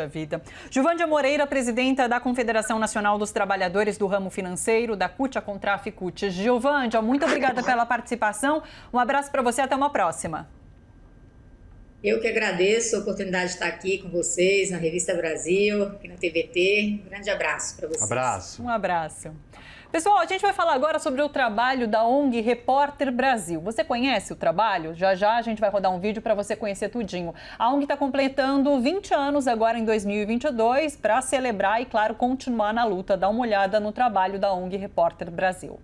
Vida. Gilvândia Moreira, presidenta da Confederação Nacional dos Trabalhadores do Ramo Financeiro, da CUT, a Contraf CUT. Gilvândia, muito obrigada pela participação. Um abraço para você, até uma próxima. Eu que agradeço a oportunidade de estar aqui com vocês na Revista Brasil, aqui na TVT. Um grande abraço para vocês. Um abraço. Um abraço. Pessoal, a gente vai falar agora sobre o trabalho da ONG Repórter Brasil. Você conhece o trabalho? Já já a gente vai rodar um vídeo para você conhecer tudinho. A ONG está completando 20 anos agora em 2022 para celebrar e, claro, continuar na luta. Dá uma olhada no trabalho da ONG Repórter Brasil.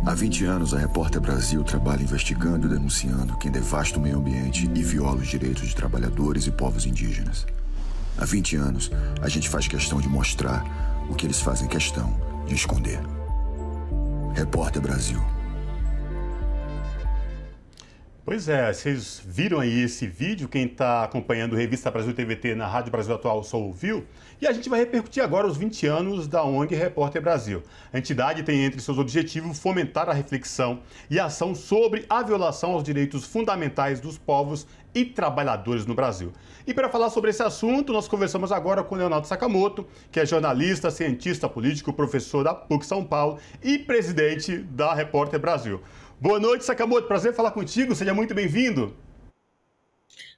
Há 20 anos, a Repórter Brasil trabalha investigando e denunciando quem devasta o meio ambiente e viola os direitos de trabalhadores e povos indígenas. Há 20 anos, a gente faz questão de mostrar o que eles fazem questão de esconder. Repórter Brasil. Pois é, vocês viram aí esse vídeo, quem está acompanhando Revista Brasil TVT na Rádio Brasil Atual só ouviu, e a gente vai repercutir agora os 20 anos da ONG Repórter Brasil. A entidade tem entre seus objetivos fomentar a reflexão e ação sobre a violação aos direitos fundamentais dos povos e trabalhadores no Brasil. E para falar sobre esse assunto, nós conversamos agora com Leonardo Sakamoto, que é jornalista, cientista político, professor da PUC São Paulo e presidente da Repórter Brasil. Boa noite, Sakamoto. Prazer falar contigo. Seja muito bem-vindo.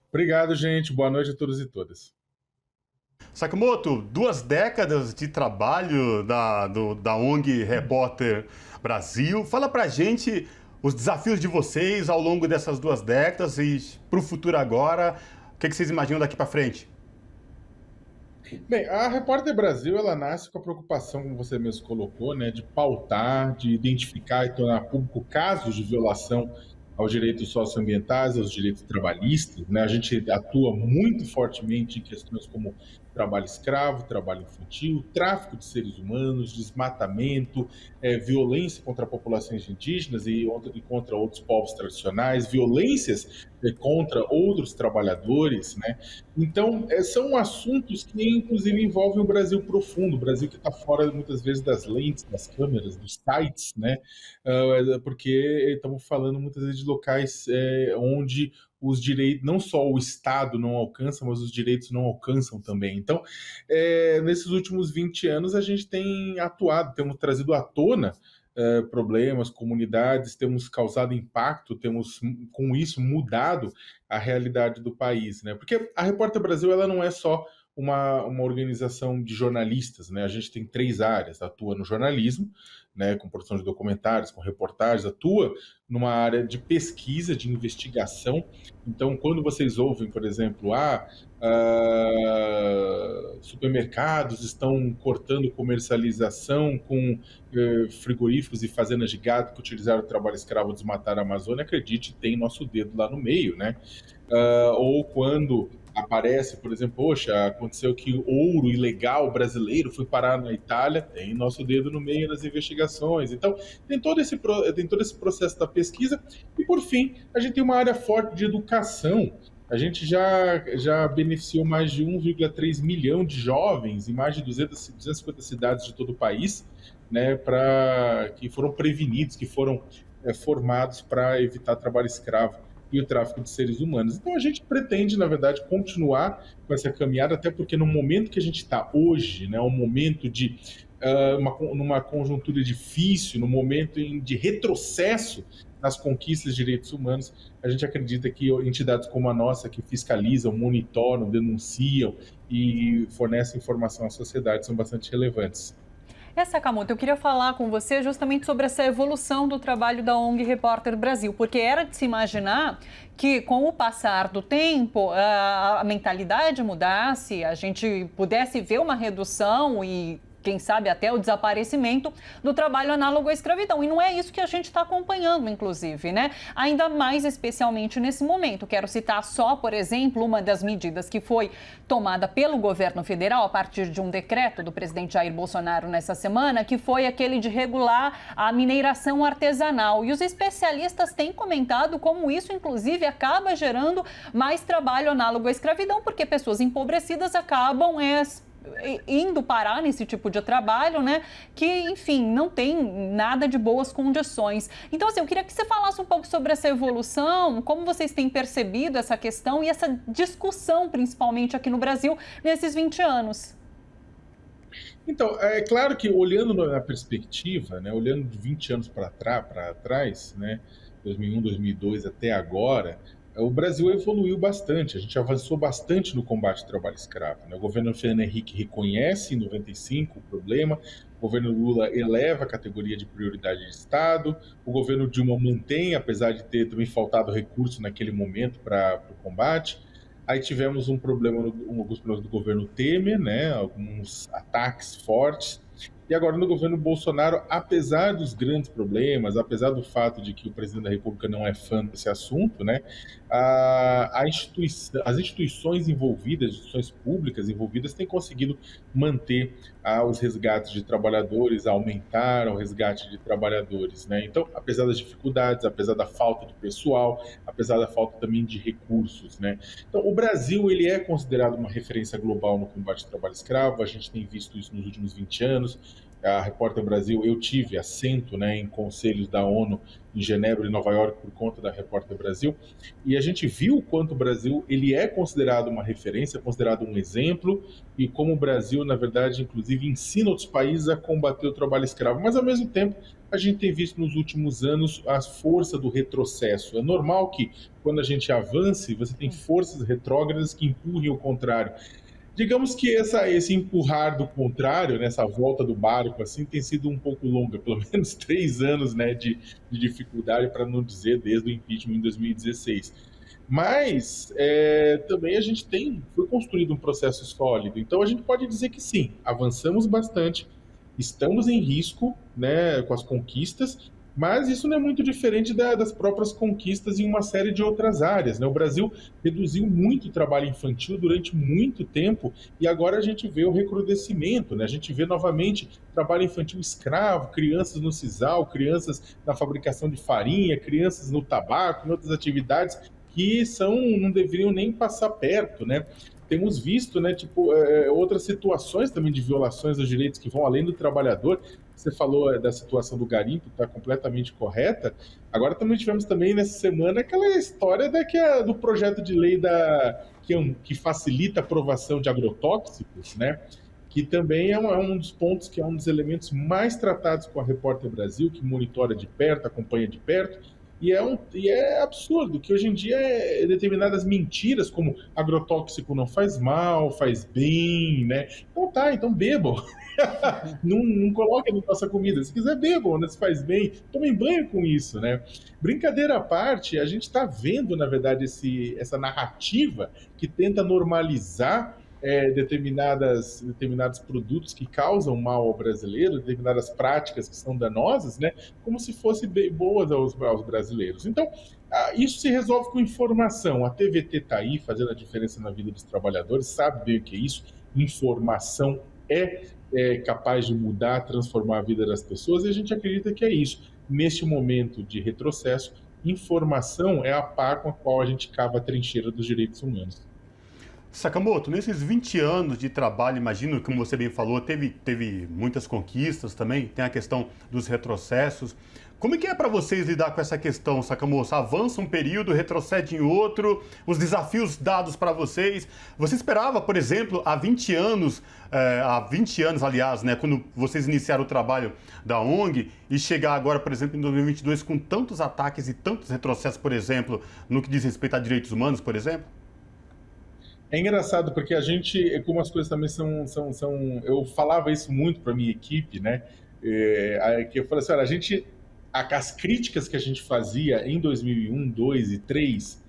Obrigado, gente. Boa noite a todos e todas. Sakamoto, 2 décadas de trabalho da ONG Repórter Brasil. Fala pra gente os desafios de vocês ao longo dessas 2 décadas e para o futuro agora. O que vocês imaginam daqui para frente? Bem, a Repórter Brasil, ela nasce com a preocupação, como você mesmo colocou, né, de pautar, de identificar e tornar público casos de violação aos direitos socioambientais, aos direitos trabalhistas, né? A gente atua muito fortemente em questões como trabalho escravo, trabalho infantil, tráfico de seres humanos, desmatamento, violência contra populações indígenas e contra outros povos tradicionais, violências contra outros trabalhadores, né? Então, são assuntos que, inclusive, envolvem o Brasil profundo, o Brasil que está fora, muitas vezes, das lentes, das câmeras, dos sites, né? Porque estamos falando, muitas vezes, de locais onde os direitos, não só o Estado não alcança, mas os direitos não alcançam também. Então, nesses últimos 20 anos, a gente tem atuado, temos trazido à tona problemas, comunidades, temos causado impacto, temos, com isso, mudado a realidade do país, né? Porque a Repórter Brasil, ela não é só uma organização de jornalistas, né? A gente tem 3 áreas, atua no jornalismo, né, com produção de documentários, com reportagens, atua numa área de pesquisa, de investigação. Então, quando vocês ouvem, por exemplo, supermercados estão cortando comercialização com frigoríficos e fazendas de gado que utilizaram o trabalho escravo, desmataram a Amazônia, acredite, tem nosso dedo lá no meio, né? Ou quando aparece, por exemplo, poxa, aconteceu que ouro ilegal brasileiro foi parar na Itália, tem nosso dedo no meio nas investigações. Então, tem todo esse processo da pesquisa. E, por fim, a gente tem uma área forte de educação. A gente já beneficiou mais de 1,3 milhão de jovens em mais de 250 cidades de todo o país, né, que foram prevenidos, que foram formados para evitar trabalho escravo e o tráfico de seres humanos. Então a gente pretende, na verdade, continuar com essa caminhada, até porque no momento que a gente está hoje, né, um momento de numa conjuntura difícil, num momento de retrocesso nas conquistas de direitos humanos, a gente acredita que entidades como a nossa, que fiscalizam, monitoram, denunciam e fornecem informação à sociedade, são bastante relevantes. Sakamoto, eu queria falar com você justamente sobre essa evolução do trabalho da ONG Repórter Brasil, porque era de se imaginar que, com o passar do tempo, a mentalidade mudasse, a gente pudesse ver uma redução e quem sabe até o desaparecimento do trabalho análogo à escravidão. E não é isso que a gente está acompanhando, inclusive, né? Ainda mais especialmente nesse momento. Quero citar só, por exemplo, uma das medidas que foi tomada pelo governo federal a partir de um decreto do presidente Jair Bolsonaro nessa semana, que foi aquele de regular a mineração artesanal. E os especialistas têm comentado como isso, inclusive, acaba gerando mais trabalho análogo à escravidão, porque pessoas empobrecidas acabam indo parar nesse tipo de trabalho, né? Que, enfim, não tem nada de boas condições. Então, assim, eu queria que você falasse um pouco sobre essa evolução, como vocês têm percebido essa questão e essa discussão, principalmente aqui no Brasil, nesses 20 anos. Então, é claro que olhando na perspectiva, né, olhando de 20 anos para trás, né, 2001, 2002 até agora, o Brasil evoluiu bastante, a gente avançou bastante no combate ao trabalho escravo, né? O governo Fernando Henrique reconhece em 95 o problema, o governo Lula eleva a categoria de prioridade de Estado, o governo Dilma mantém, apesar de ter também faltado recurso naquele momento para o combate. Aí tivemos alguns problemas do governo Temer, né? Alguns ataques fortes. E agora no governo Bolsonaro, apesar dos grandes problemas, apesar do fato de que o presidente da República não é fã desse assunto, né, as instituições envolvidas, as instituições públicas envolvidas têm conseguido manter os resgates de trabalhadores, aumentar o resgate de trabalhadores, né? Então, apesar das dificuldades, apesar da falta de pessoal, apesar da falta também de recursos, né? Então, o Brasil, ele é considerado uma referência global no combate ao trabalho escravo, a gente tem visto isso nos últimos 20 anos. A Repórter Brasil, eu tive assento, né, em conselhos da ONU em Genebra e Nova York por conta da Repórter Brasil, e a gente viu o quanto o Brasil ele é considerado uma referência, considerado um exemplo, e como o Brasil, na verdade, inclusive ensina outros países a combater o trabalho escravo, mas ao mesmo tempo a gente tem visto nos últimos anos a força do retrocesso. É normal que quando a gente avance, você tem forças retrógradas que empurrem o contrário. Digamos que esse empurrar do contrário, né, essa volta do barco, assim, tem sido um pouco longa, pelo menos 3 anos, né, de dificuldade, para não dizer desde o impeachment em 2016. Mas também foi construído um processo sólido, então a gente pode dizer que sim, avançamos bastante, estamos em risco, né, com as conquistas, mas isso não é muito diferente das próprias conquistas em uma série de outras áreas, né? O Brasil reduziu muito o trabalho infantil durante muito tempo e agora a gente vê o recrudescimento, né? A gente vê novamente trabalho infantil escravo, crianças no sisal, crianças na fabricação de farinha, crianças no tabaco, em outras atividades que não deveriam nem passar perto, né? Temos visto, né, outras situações também de violações dos direitos que vão além do trabalhador. Você falou da situação do garimpo, está completamente correta. Agora também tivemos também nessa semana aquela história do projeto de lei que facilita a aprovação de agrotóxicos, né? Que também é um dos pontos, que é um dos elementos mais tratados com a Repórter Brasil, que monitora de perto, acompanha de perto. E é absurdo que hoje em dia determinadas mentiras, como agrotóxico não faz mal, faz bem, né? Então bebam. não coloquem na nossa comida. Se quiser, bebam, né? Se faz bem, tomem banho com isso, né? Brincadeira à parte, a gente está vendo, na verdade, essa narrativa que tenta normalizar determinados produtos que causam mal ao brasileiro, determinadas práticas que são danosas, né, como se fossem boas aos brasileiros. Então, isso se resolve com informação. A TVT está aí fazendo a diferença na vida dos trabalhadores, sabe bem o que é isso. Informação é capaz de mudar, transformar a vida das pessoas, e a gente acredita que é isso. Neste momento de retrocesso, informação é a pá com a qual a gente cava a trincheira dos direitos humanos. Sakamoto, nesses 20 anos de trabalho, imagino, como você bem falou, teve muitas conquistas também, tem a questão dos retrocessos. Como é que é para vocês lidar com essa questão, Sakamoto? Avança um período, retrocede em outro, os desafios dados para vocês. Você esperava, por exemplo, há 20 anos, aliás, né, quando vocês iniciaram o trabalho da ONG, e chegar agora, por exemplo, em 2022, com tantos ataques e tantos retrocessos, por exemplo, no que diz respeito a direitos humanos, por exemplo? É engraçado porque a gente, como as coisas também são eu falava isso muito para minha equipe, né? Que eu falei assim, olha, as críticas que a gente fazia em 2001, 2002 e 2003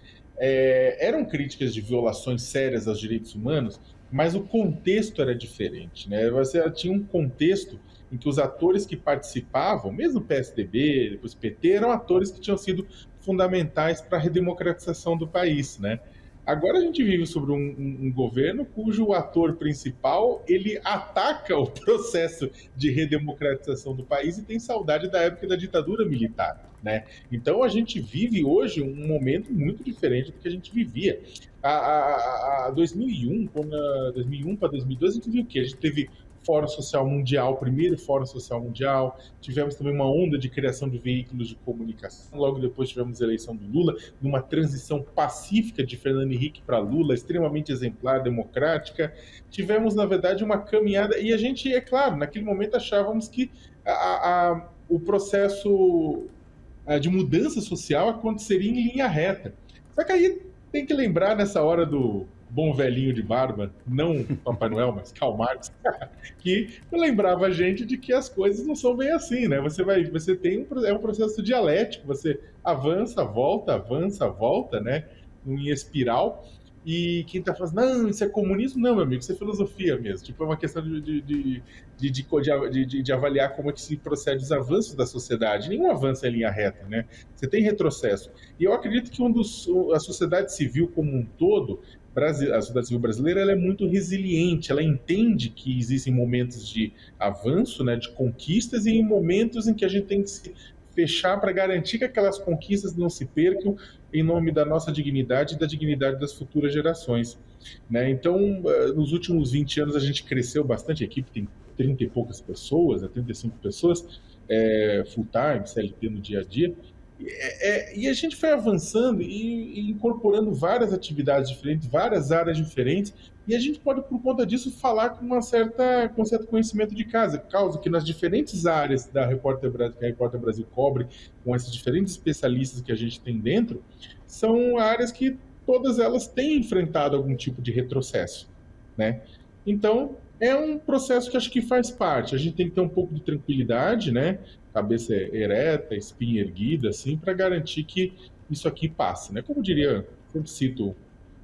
eram críticas de violações sérias aos direitos humanos, mas o contexto era diferente, né? Você tinha um contexto em que os atores que participavam, mesmo o PSDB, depois o PT, eram atores que tinham sido fundamentais para a redemocratização do país, né? Agora a gente vive sobre um governo cujo ator principal, ele ataca o processo de redemocratização do país e tem saudade da época da ditadura militar, né? Então a gente vive hoje um momento muito diferente do que a gente vivia. A 2001, 2001 para 2002, a gente viu o quê? A gente teve Fórum Social Mundial, primeiro Fórum Social Mundial, tivemos também uma onda de criação de veículos de comunicação, logo depois tivemos a eleição do Lula, numa transição pacífica de Fernando Henrique para Lula, extremamente exemplar, democrática. Tivemos, na verdade, uma caminhada, e a gente, é claro, naquele momento achávamos que o processo de mudança social aconteceria em linha reta. Só que aí tem que lembrar nessa hora do bom velhinho de barba, não Papai Noel, mas Karl Marx, que lembrava a gente de que as coisas não são bem assim, né? Você tem um processo dialético, você avança, volta, né? Em espiral. E quem tá falando, não, isso é comunismo? Não, meu amigo, isso é filosofia mesmo. Tipo, é uma questão de avaliar como é que se procede os avanços da sociedade. Nenhum avanço é em linha reta, né? Você tem retrocesso. E eu acredito que a sociedade civil como um todo, a sociedade civil brasileira, ela é muito resiliente, ela entende que existem momentos de avanço, né, de conquistas, e momentos em que a gente tem que se fechar para garantir que aquelas conquistas não se percam em nome da nossa dignidade e da dignidade das futuras gerações, né? Então, nos últimos 20 anos a gente cresceu bastante, a equipe tem 30 e poucas pessoas, 35 pessoas, full-time, CLT no dia a dia, e a gente foi avançando e incorporando várias atividades diferentes, várias áreas diferentes, e a gente pode, por conta disso, falar com um certo conhecimento de causa que nas diferentes áreas que a Repórter Brasil cobre, com esses diferentes especialistas que a gente tem dentro, são áreas que todas elas têm enfrentado algum tipo de retrocesso, né? Então, é um processo que acho que faz parte. A gente tem que ter um pouco de tranquilidade, né? Cabeça ereta, espinha erguida, assim, para garantir que isso aqui passe, né? Como diria, sempre cito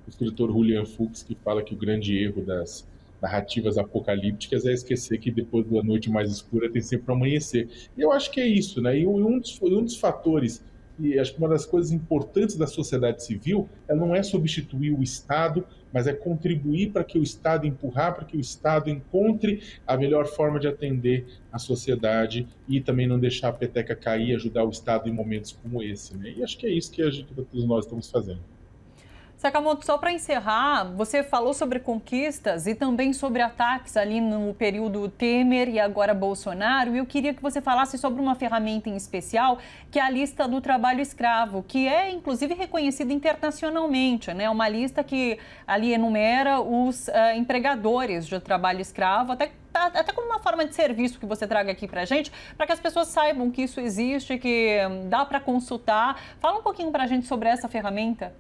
o escritor Julian Fuchs, que fala que o grande erro das narrativas apocalípticas é esquecer que depois da noite mais escura tem sempre o amanhecer. E eu acho que é isso, né? E um dos fatores, e acho que uma das coisas importantes da sociedade civil, ela não é substituir o Estado, mas é contribuir para que o Estado, empurrar para que o Estado encontre a melhor forma de atender a sociedade e também não deixar a peteca cair, ajudar o Estado em momentos como esse, né? E acho que é isso que todos nós estamos fazendo. Sakamoto, só para encerrar, você falou sobre conquistas e também sobre ataques ali no período Temer e agora Bolsonaro, e eu queria que você falasse sobre uma ferramenta em especial, que é a lista do trabalho escravo, que é inclusive reconhecida internacionalmente, né? Uma lista que ali enumera os empregadores de trabalho escravo, até como uma forma de serviço que você traga aqui para a gente, para que as pessoas saibam que isso existe, que dá para consultar. Fala um pouquinho para a gente sobre essa ferramenta.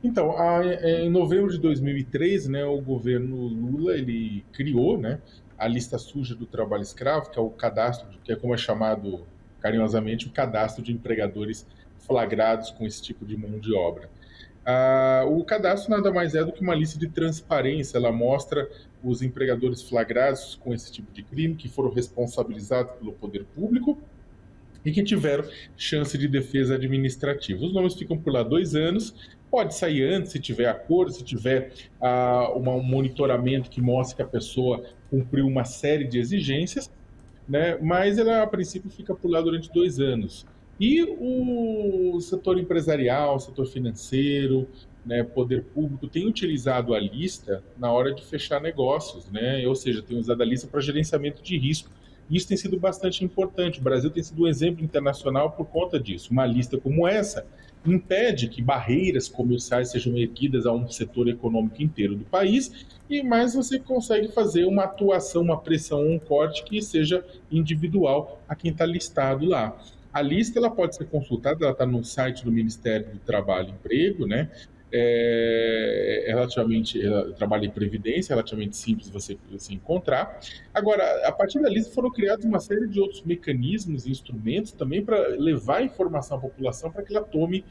Então, em novembro de 2003, né, o governo Lula ele criou, né, a lista suja do trabalho escravo, que é o cadastro, que é como é chamado carinhosamente, o cadastro de empregadores flagrados com esse tipo de mão de obra. O cadastro nada mais é do que uma lista de transparência, ela mostra os empregadores flagrados com esse tipo de crime, que foram responsabilizados pelo poder público e que tiveram chance de defesa administrativa. Os nomes ficam por lá 2 anos, pode sair antes, se tiver acordo, se tiver um monitoramento que mostre que a pessoa cumpriu uma série de exigências, né? Mas ela, a princípio, fica por lá durante 2 anos. E o setor empresarial, o setor financeiro, né, poder público, tem utilizado a lista na hora de fechar negócios, né? Ou seja, tem usado a lista para gerenciamento de risco. Isso tem sido bastante importante. O Brasil tem sido um exemplo internacional por conta disso. Uma lista como essa impede que barreiras comerciais sejam erguidas a um setor econômico inteiro do país, mas você consegue fazer uma atuação, uma pressão, um corte que seja individual a quem está listado lá. A lista ela pode ser consultada, ela está no site do Ministério do Trabalho e Emprego, né? relativamente, trabalho em previdência, relativamente simples você encontrar. Agora, a partir da lista foram criados uma série de outros mecanismos e instrumentos também para levar informação à população para que ela tome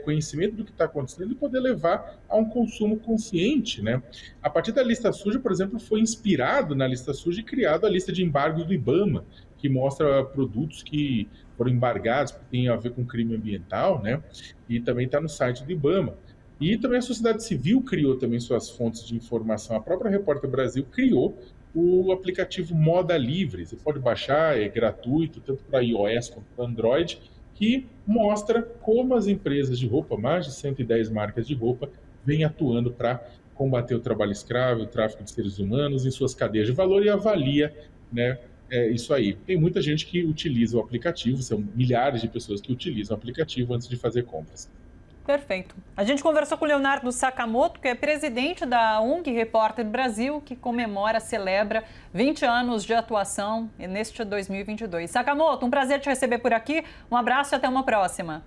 conhecimento do que está acontecendo e poder levar a um consumo consciente, né? A partir da lista suja, por exemplo, foi inspirado na lista suja e criado a lista de embargos do IBAMA, que mostra produtos que foram embargados, que têm a ver com crime ambiental, né? E também está no site do IBAMA. E também a sociedade civil criou também suas fontes de informação. A própria Repórter Brasil criou o aplicativo Moda Livre. Você pode baixar, é gratuito, tanto para iOS quanto para Android, que mostra como as empresas de roupa, mais de 110 marcas de roupa, vêm atuando para combater o trabalho escravo, o tráfico de seres humanos em suas cadeias de valor e avalia, né, isso aí. Tem muita gente que utiliza o aplicativo, são milhares de pessoas que utilizam o aplicativo antes de fazer compras. Perfeito. A gente conversou com o Leonardo Sakamoto, que é presidente da ONG Repórter Brasil, que celebra 20 anos de atuação neste 2022. Sakamoto, um prazer te receber por aqui. Um abraço e até uma próxima.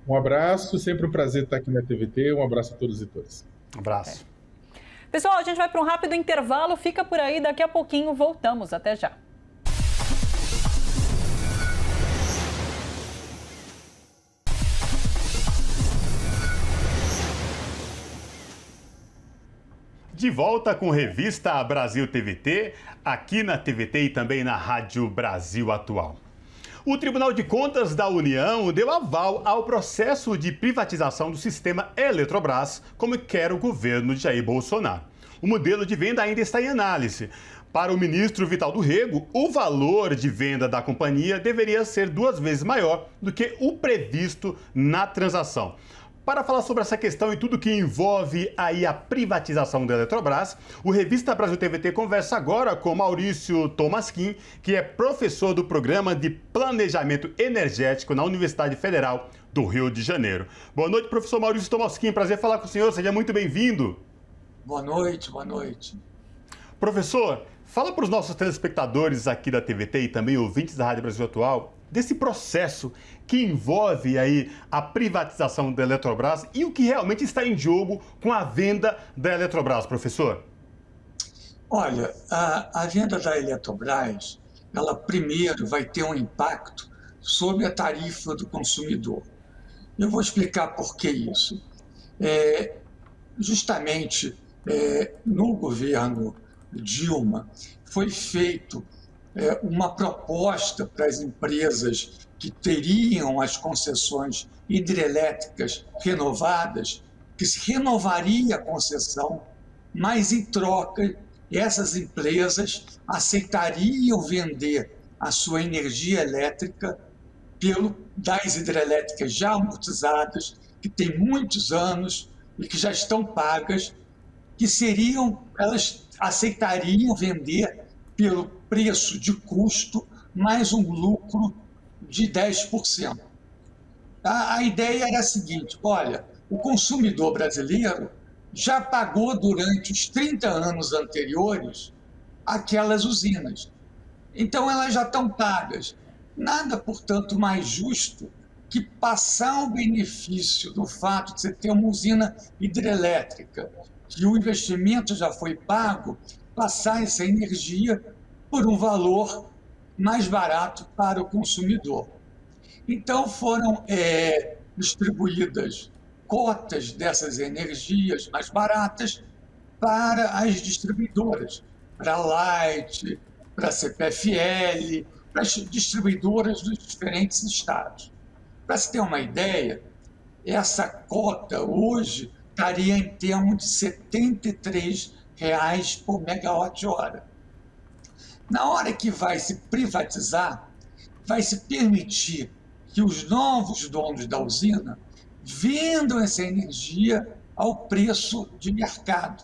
Um abraço, sempre um prazer estar aqui na TVT. Um abraço a todos e todas. Um abraço. Pessoal, a gente vai para um rápido intervalo. Fica por aí, daqui a pouquinho voltamos. Até já. De volta com Revista Brasil TVT, aqui na TVT e também na Rádio Brasil Atual. O Tribunal de Contas da União deu aval ao processo de privatização do sistema Eletrobras, como quer o governo de Jair Bolsonaro. O modelo de venda ainda está em análise. Para o ministro Vital do Rego, o valor de venda da companhia deveria ser 2 vezes maior do que o previsto na transação. Para falar sobre essa questão e tudo que envolve aí a privatização da Eletrobras, o Revista Brasil TVT conversa agora com Maurício Tomasquim, que é professor do Programa de Planejamento Energético na Universidade Federal do Rio de Janeiro. Boa noite, professor Maurício Tomasquim. Prazer falar com o senhor. Seja muito bem-vindo. Boa noite, boa noite. Professor, fala para os nossos telespectadores aqui da TVT e também ouvintes da Rádio Brasil Atual desse processo que envolve aí a privatização da Eletrobras e o que realmente está em jogo com a venda da Eletrobras, professor. Olha, a venda da Eletrobras, ela primeiro vai ter um impacto sobre a tarifa do consumidor. Eu vou explicar por que isso. Justamente no governo Dilma foi feito uma proposta para as empresas que teriam as concessões hidrelétricas renovadas, que se renovaria a concessão, mas em troca essas empresas aceitariam vender a sua energia elétrica das hidrelétricas já amortizadas, que têm muitos anos e que já estão pagas, elas aceitariam vender pelo preço de custo mais um lucro de 10%. A ideia era a seguinte: olha, o consumidor brasileiro já pagou durante os 30 anos anteriores aquelas usinas. Então, elas já estão pagas. Nada, portanto, mais justo que passar o benefício do fato de você ter uma usina hidrelétrica, que o investimento já foi pago, passar essa energia por um valor mais barato para o consumidor. Então, foram distribuídas cotas dessas energias mais baratas para as distribuidoras, para a Light, para a CPFL, para as distribuidoras dos diferentes estados. Para se ter uma ideia, essa cota hoje estaria em termos de R$ 73 por megawatt-hora. Na hora que vai se privatizar, vai se permitir que os novos donos da usina vendam essa energia ao preço de mercado,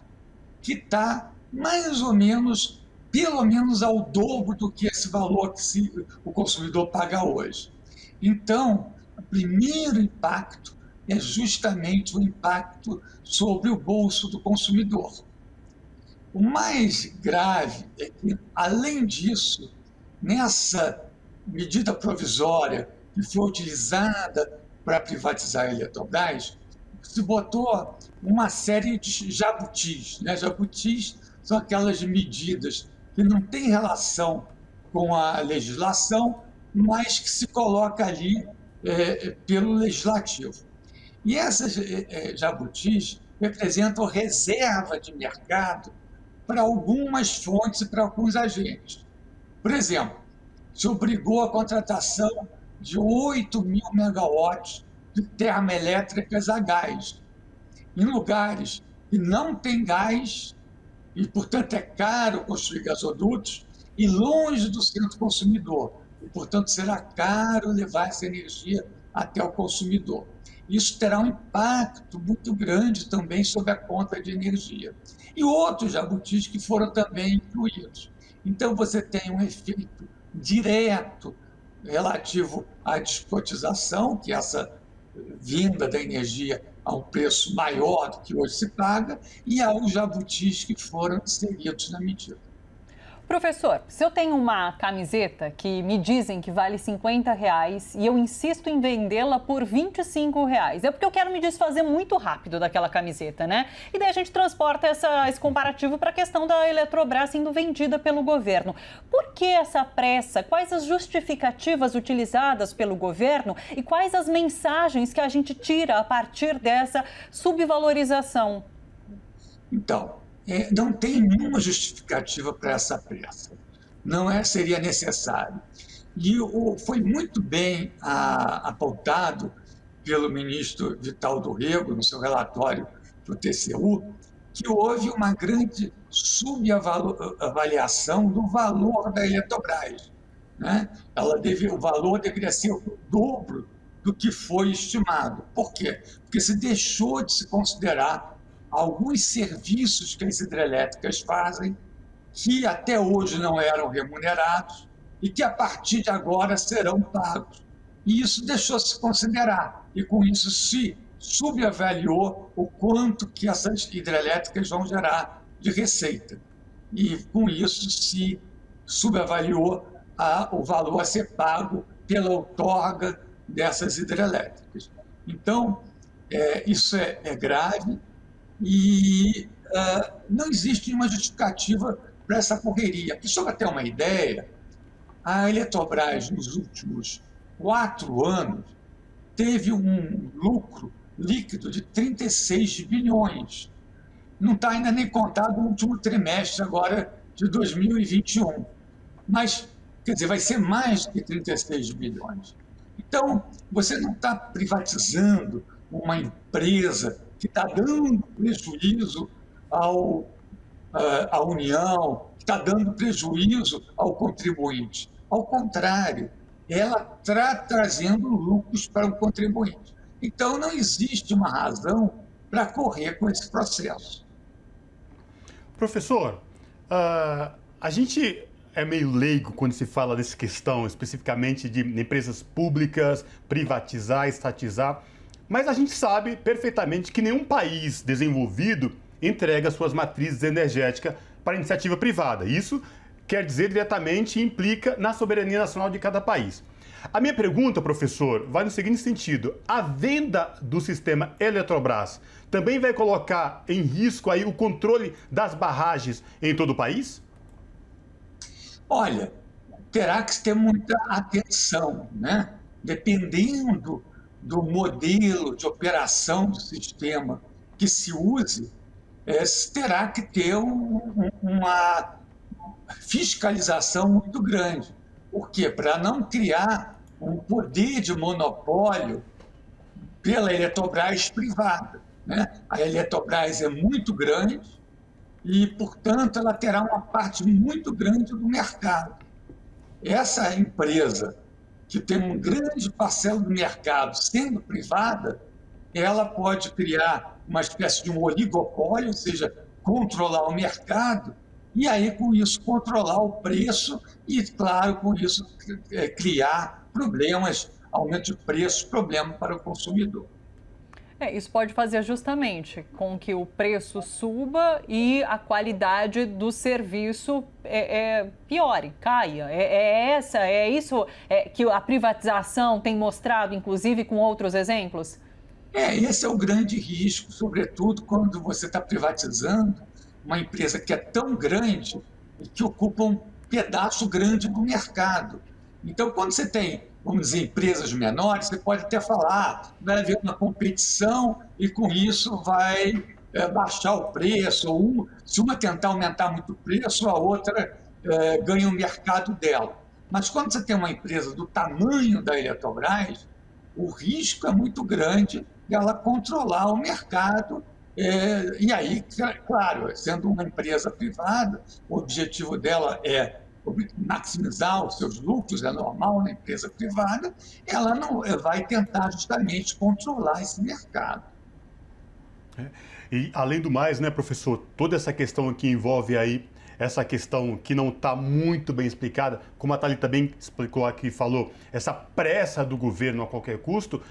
que está mais ou menos, pelo menos ao dobro do que esse valor que o consumidor paga hoje. Então, o primeiro impacto é justamente o impacto sobre o bolso do consumidor. O mais grave é que, além disso, nessa medida provisória que foi utilizada para privatizar a Eletrobras, se botou uma série de jabutis, né? Jabutis são aquelas medidas que não têm relação com a legislação, mas que se coloca ali pelo legislativo. E essas jabutis representam reserva de mercado para algumas fontes e para alguns agentes. Por exemplo, se obrigou a contratação de 8 mil megawatts de termoelétricas a gás, em lugares que não tem gás e, portanto, é caro construir gasodutos e longe do centro consumidor. E, portanto, será caro levar essa energia até o consumidor. Isso terá um impacto muito grande também sobre a conta de energia. E outros jabutis que foram também incluídos. Então, você tem um efeito direto relativo à descotização, que é essa vinda da energia a um preço maior do que hoje se paga, e aos jabutis que foram inseridos na medida. Professor, se eu tenho uma camiseta que me dizem que vale R$50 e eu insisto em vendê-la por R$25, é porque eu quero me desfazer muito rápido daquela camiseta, né? E daí a gente transporta esse comparativo para a questão da Eletrobras sendo vendida pelo governo. Por que essa pressa? Quais as justificativas utilizadas pelo governo e quais as mensagens que a gente tira a partir dessa subvalorização? Então, não tem nenhuma justificativa para essa pressa. Não seria necessário. E foi muito bem apontado pelo ministro Vital do Rego, no seu relatório para o TCU, que houve uma grande subavaliação do valor da Eletrobras, né? O valor deveria ser o dobro do que foi estimado. Por quê? Porque se deixou de se considerar alguns serviços que as hidrelétricas fazem, que até hoje não eram remunerados e que a partir de agora serão pagos. E isso deixou-se considerar, e com isso se subavaliou o quanto que essas hidrelétricas vão gerar de receita. E com isso se subavaliou o valor a ser pago pela outorga dessas hidrelétricas. Então, isso é grave. E não existe uma justificativa para essa correria. E só para ter uma ideia, a Eletrobras, nos últimos 4 anos, teve um lucro líquido de 36 bilhões. Não está ainda nem contado o último trimestre agora de 2021. Mas, quer dizer, vai ser mais que 36 bilhões. Então, você não está privatizando uma empresa que está dando prejuízo à União, que está dando prejuízo ao contribuinte. Ao contrário, ela está trazendo lucros para o contribuinte. Então, não existe uma razão para correr com esse processo. Professor, a gente é meio leigo quando se fala dessa questão, especificamente de empresas públicas, privatizar, estatizar. Mas a gente sabe perfeitamente que nenhum país desenvolvido entrega suas matrizes energéticas para iniciativa privada. Isso quer dizer diretamente e implica na soberania nacional de cada país. A minha pergunta, professor, vai no seguinte sentido: a venda do sistema Eletrobras também vai colocar em risco aí o controle das barragens em todo o país? Olha, terá que ter muita atenção, né? Dependendo do modelo de operação do sistema que se use, terá que ter uma fiscalização muito grande. Por quê? Para não criar um poder de monopólio pela Eletrobras privada, né? A Eletrobras é muito grande e, portanto, ela terá uma parte muito grande do mercado. Essa empresa, que tem uma grande parcela do mercado sendo privada, ela pode criar uma espécie de um oligopólio, ou seja, controlar o mercado, e aí, com isso, controlar o preço e, claro, com isso, criar problemas, aumento de preço, problema para o consumidor. Isso pode fazer justamente com que o preço suba e a qualidade do serviço piore, caia. É isso que a privatização tem mostrado, inclusive com outros exemplos? Esse é o grande risco, sobretudo quando você está privatizando uma empresa que é tão grande e que ocupa um pedaço grande do mercado. Então, quando você tem, vamos dizer, empresas menores, você pode até falar, vai haver uma competição e com isso vai baixar o preço, ou se uma tentar aumentar muito o preço, a outra ganha o mercado dela. Mas quando você tem uma empresa do tamanho da Eletrobras, o risco é muito grande dela controlar o mercado. E aí, claro, sendo uma empresa privada, o objetivo dela é maximizar os seus lucros, é normal na empresa privada, ela não vai tentar justamente controlar esse mercado. E, além do mais, né, professor, toda essa questão que envolve aí, essa questão que não está muito bem explicada, como a Thalita bem explicou aqui, falou, essa pressa do governo a qualquer custo,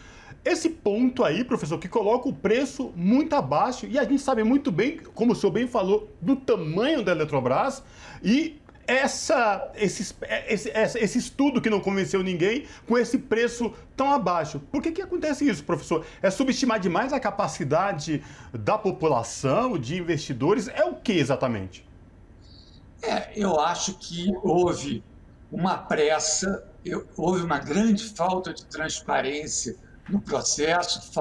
esse ponto aí, professor, que coloca o preço muito abaixo, e a gente sabe muito bem, como o senhor bem falou, do tamanho da Eletrobras, e esse estudo que não convenceu ninguém com esse preço tão abaixo. Por que acontece isso, professor? É subestimar demais a capacidade da população, de investidores? É o que exatamente? Eu acho que houve uma pressa, houve uma grande falta de transparência no processo,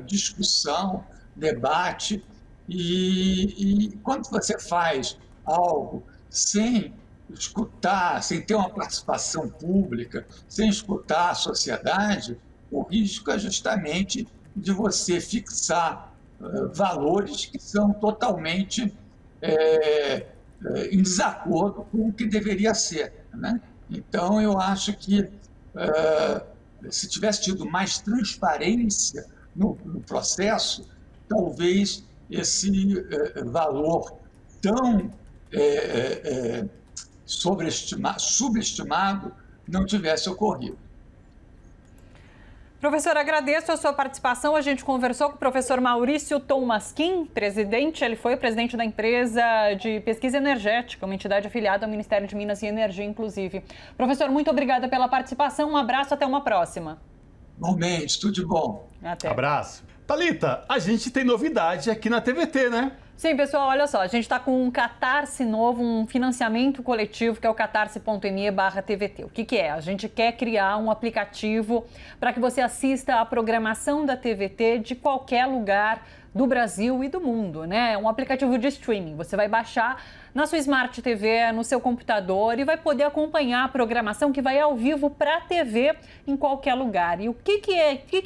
discussão, debate, e quando você faz algo sem escutar, sem ter uma participação pública, sem escutar a sociedade, o risco é justamente de você fixar valores que são totalmente em desacordo com o que deveria ser, né? Então, eu acho que se tivesse tido mais transparência no processo, talvez esse valor tão subestimado não tivesse ocorrido. Professor, agradeço a sua participação. A gente conversou com o professor Maurício Tolmasquim, presidente. Ele foi presidente da empresa de pesquisa energética, uma entidade afiliada ao Ministério de Minas e Energia, inclusive. Professor, muito obrigada pela participação. Um abraço, até uma próxima. Igualmente, tudo de bom. Até. Abraço. Thalita, a gente tem novidade aqui na TVT, né? Sim, pessoal, olha só, a gente está com um Catarse novo, um financiamento coletivo, que é o catarse.me/TVT. O que é? A gente quer criar um aplicativo para que você assista a programação da TVT de qualquer lugar do Brasil e do mundo, né? Um aplicativo de streaming. Você vai baixar na sua Smart TV, no seu computador e vai poder acompanhar a programação que vai ao vivo para a TV em qualquer lugar. E o que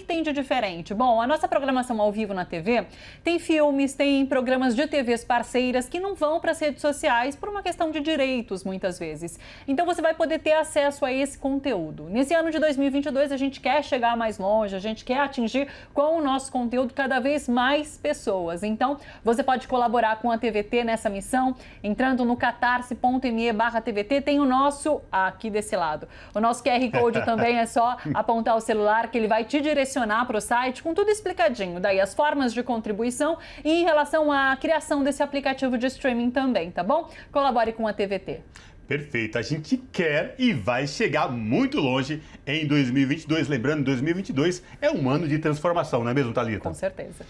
tem de diferente? Bom, a nossa programação ao vivo na TV tem filmes, tem programas de TVs parceiras que não vão para as redes sociais por uma questão de direitos, muitas vezes. Então você vai poder ter acesso a esse conteúdo. Nesse ano de 2022, a gente quer chegar mais longe, a gente quer atingir com o nosso conteúdo cada vez mais pessoas. Então, você pode colaborar com a TVT nessa missão, entrando no catarse.me/TVT, tem o nosso, aqui desse lado, o nosso QR Code também, é só apontar o celular que ele vai te direcionar para o site com tudo explicadinho, daí as formas de contribuição e em relação à criação desse aplicativo de streaming também, tá bom? Colabore com a TVT. Perfeito, a gente quer e vai chegar muito longe em 2022. Lembrando, 2022 é um ano de transformação, não é mesmo, Thalita? Com certeza.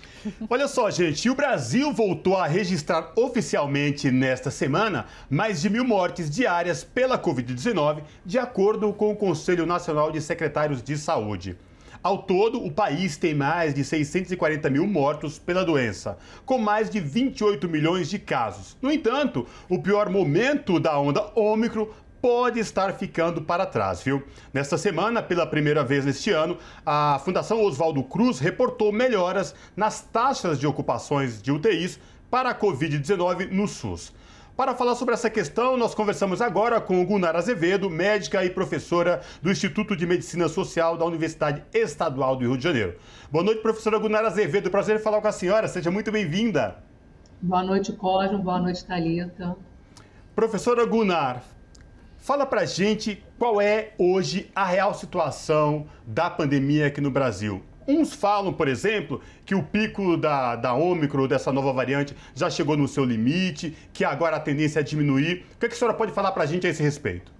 Olha só, gente, o Brasil voltou a registrar oficialmente nesta semana mais de 1.000 mortes diárias pela Covid-19, de acordo com o Conselho Nacional de Secretários de Saúde. Ao todo, o país tem mais de 640 mil mortos pela doença, com mais de 28 milhões de casos. No entanto, o pior momento da onda Ômicron pode estar ficando para trás, viu? Nesta semana, pela primeira vez neste ano, a Fundação Oswaldo Cruz reportou melhoras nas taxas de ocupações de UTIs para a Covid-19 no SUS. Para falar sobre essa questão, nós conversamos agora com Gunnar Azevedo, médica e professora do Instituto de Medicina Social da Universidade Estadual do Rio de Janeiro. Boa noite, professora Gunnar Azevedo. Prazer em falar com a senhora. Seja muito bem-vinda. Boa noite, Cosmo. Boa noite, Thalita. Professora Gunnar, fala pra gente qual é hoje a real situação da pandemia aqui no Brasil. Uns falam, por exemplo, que o pico da Ômicron, dessa nova variante, já chegou no seu limite, que agora a tendência é diminuir. O que a senhora pode falar para a gente a esse respeito?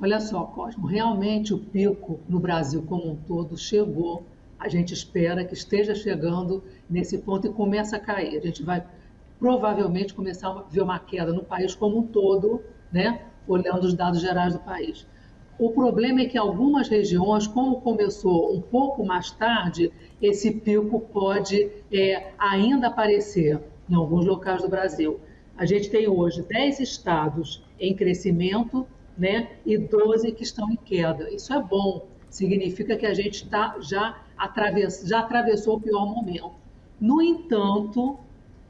Olha só, Cosmo, realmente o pico no Brasil como um todo chegou A gente espera que esteja chegando nesse ponto e comece a cair. A gente vai provavelmente começar a ver uma queda no país como um todo, né? Olhando os dados gerais do país. O problema é que algumas regiões, como começou um pouco mais tarde, esse pico pode ainda aparecer em alguns locais do Brasil. A gente tem hoje 10 estados em crescimento, né? E 12 que estão em queda. Isso é bom, significa que a gente já atravessou o pior momento. No entanto,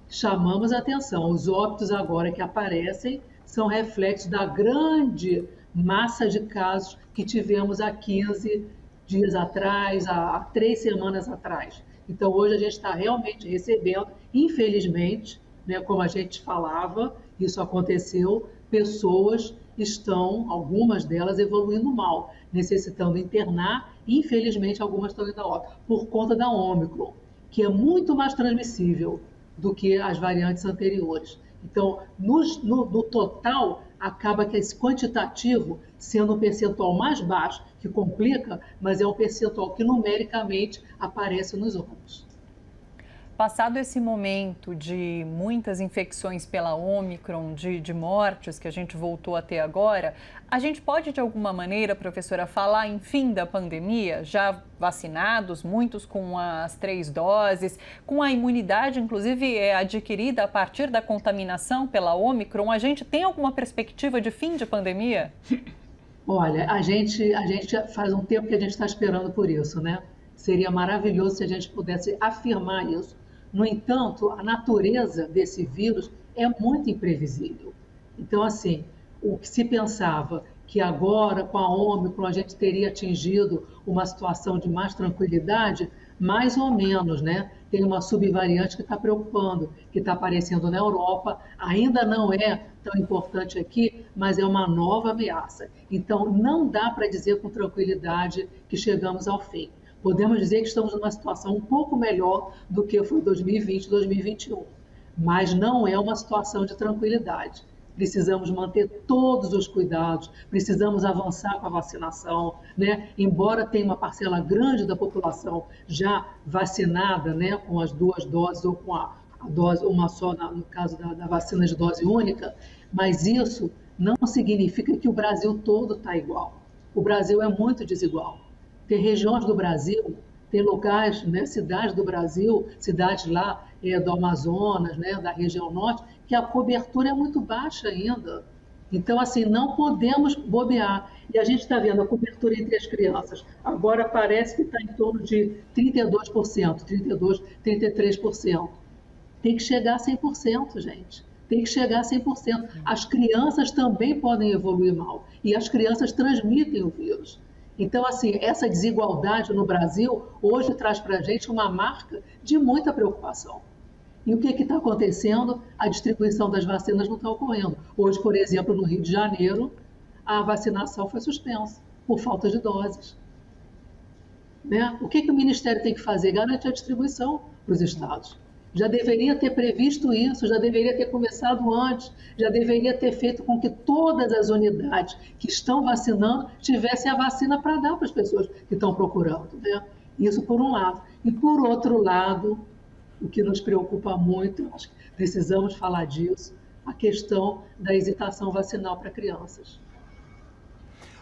chamamos a atenção, os óbitos agora que aparecem são reflexos da grande massa de casos que tivemos há 15 dias atrás, há 3 semanas atrás. Então, hoje a gente está realmente recebendo, infelizmente, né, como a gente falava, isso aconteceu, pessoas estão, algumas delas, evoluindo mal, necessitando internar, e infelizmente algumas estão indo a óbito, por conta da Ômicron, que é muito mais transmissível do que as variantes anteriores. Então, no total, acaba que esse quantitativo, sendo um percentual mais baixo, que complica, mas é um percentual que numericamente aparece nos óbitos. Passado esse momento de muitas infecções pela Ômicron, de mortes que a gente voltou a ter agora, a gente pode, de alguma maneira, professora, falar em fim da pandemia? Já vacinados, muitos com as 3 doses, com a imunidade, inclusive, adquirida a partir da contaminação pela Ômicron, a gente tem alguma perspectiva de fim de pandemia? Olha, a gente faz um tempo que a gente está esperando por isso, né? Seria maravilhoso se a gente pudesse afirmar isso. No entanto, a natureza desse vírus é muito imprevisível. Então, assim, o que se pensava que agora, com a Ômicron, a gente teria atingido uma situação de mais tranquilidade, mais ou menos, né? Tem uma subvariante que está preocupando, que está aparecendo na Europa, ainda não é tão importante aqui, mas é uma nova ameaça. Então, não dá para dizer com tranquilidade que chegamos ao fim. Podemos dizer que estamos numa situação um pouco melhor do que foi 2020, 2021, mas não é uma situação de tranquilidade. Precisamos manter todos os cuidados, precisamos avançar com a vacinação, né? Embora tenha uma parcela grande da população já vacinada, né, com as 2 doses ou com a dose, uma só no caso da vacina de dose única, mas isso não significa que o Brasil todo está igual. O Brasil é muito desigual. Tem regiões do Brasil, tem locais, né, cidades do Brasil, cidades lá do Amazonas, né, da região norte, que a cobertura é muito baixa ainda. Então, assim, não podemos bobear. E a gente está vendo a cobertura entre as crianças. Agora parece que está em torno de 32%, 32%, 33%. Tem que chegar a 100%, gente. Tem que chegar a 100%. As crianças também podem evoluir mal. E as crianças transmitem o vírus. Então, assim, essa desigualdade no Brasil hoje traz para a gente uma marca de muita preocupação. E o que está acontecendo? A distribuição das vacinas não está ocorrendo. Hoje, por exemplo, no Rio de Janeiro, a vacinação foi suspensa por falta de doses. Né? O que o Ministério tem que fazer? Garantir a distribuição para os estados. Já deveria ter previsto isso, já deveria ter começado antes, já deveria ter feito com que todas as unidades que estão vacinando tivessem a vacina para dar para as pessoas que estão procurando. Né? Isso por um lado. E por outro lado, o que nos preocupa muito, acho que precisamos falar disso, a questão da hesitação vacinal para crianças.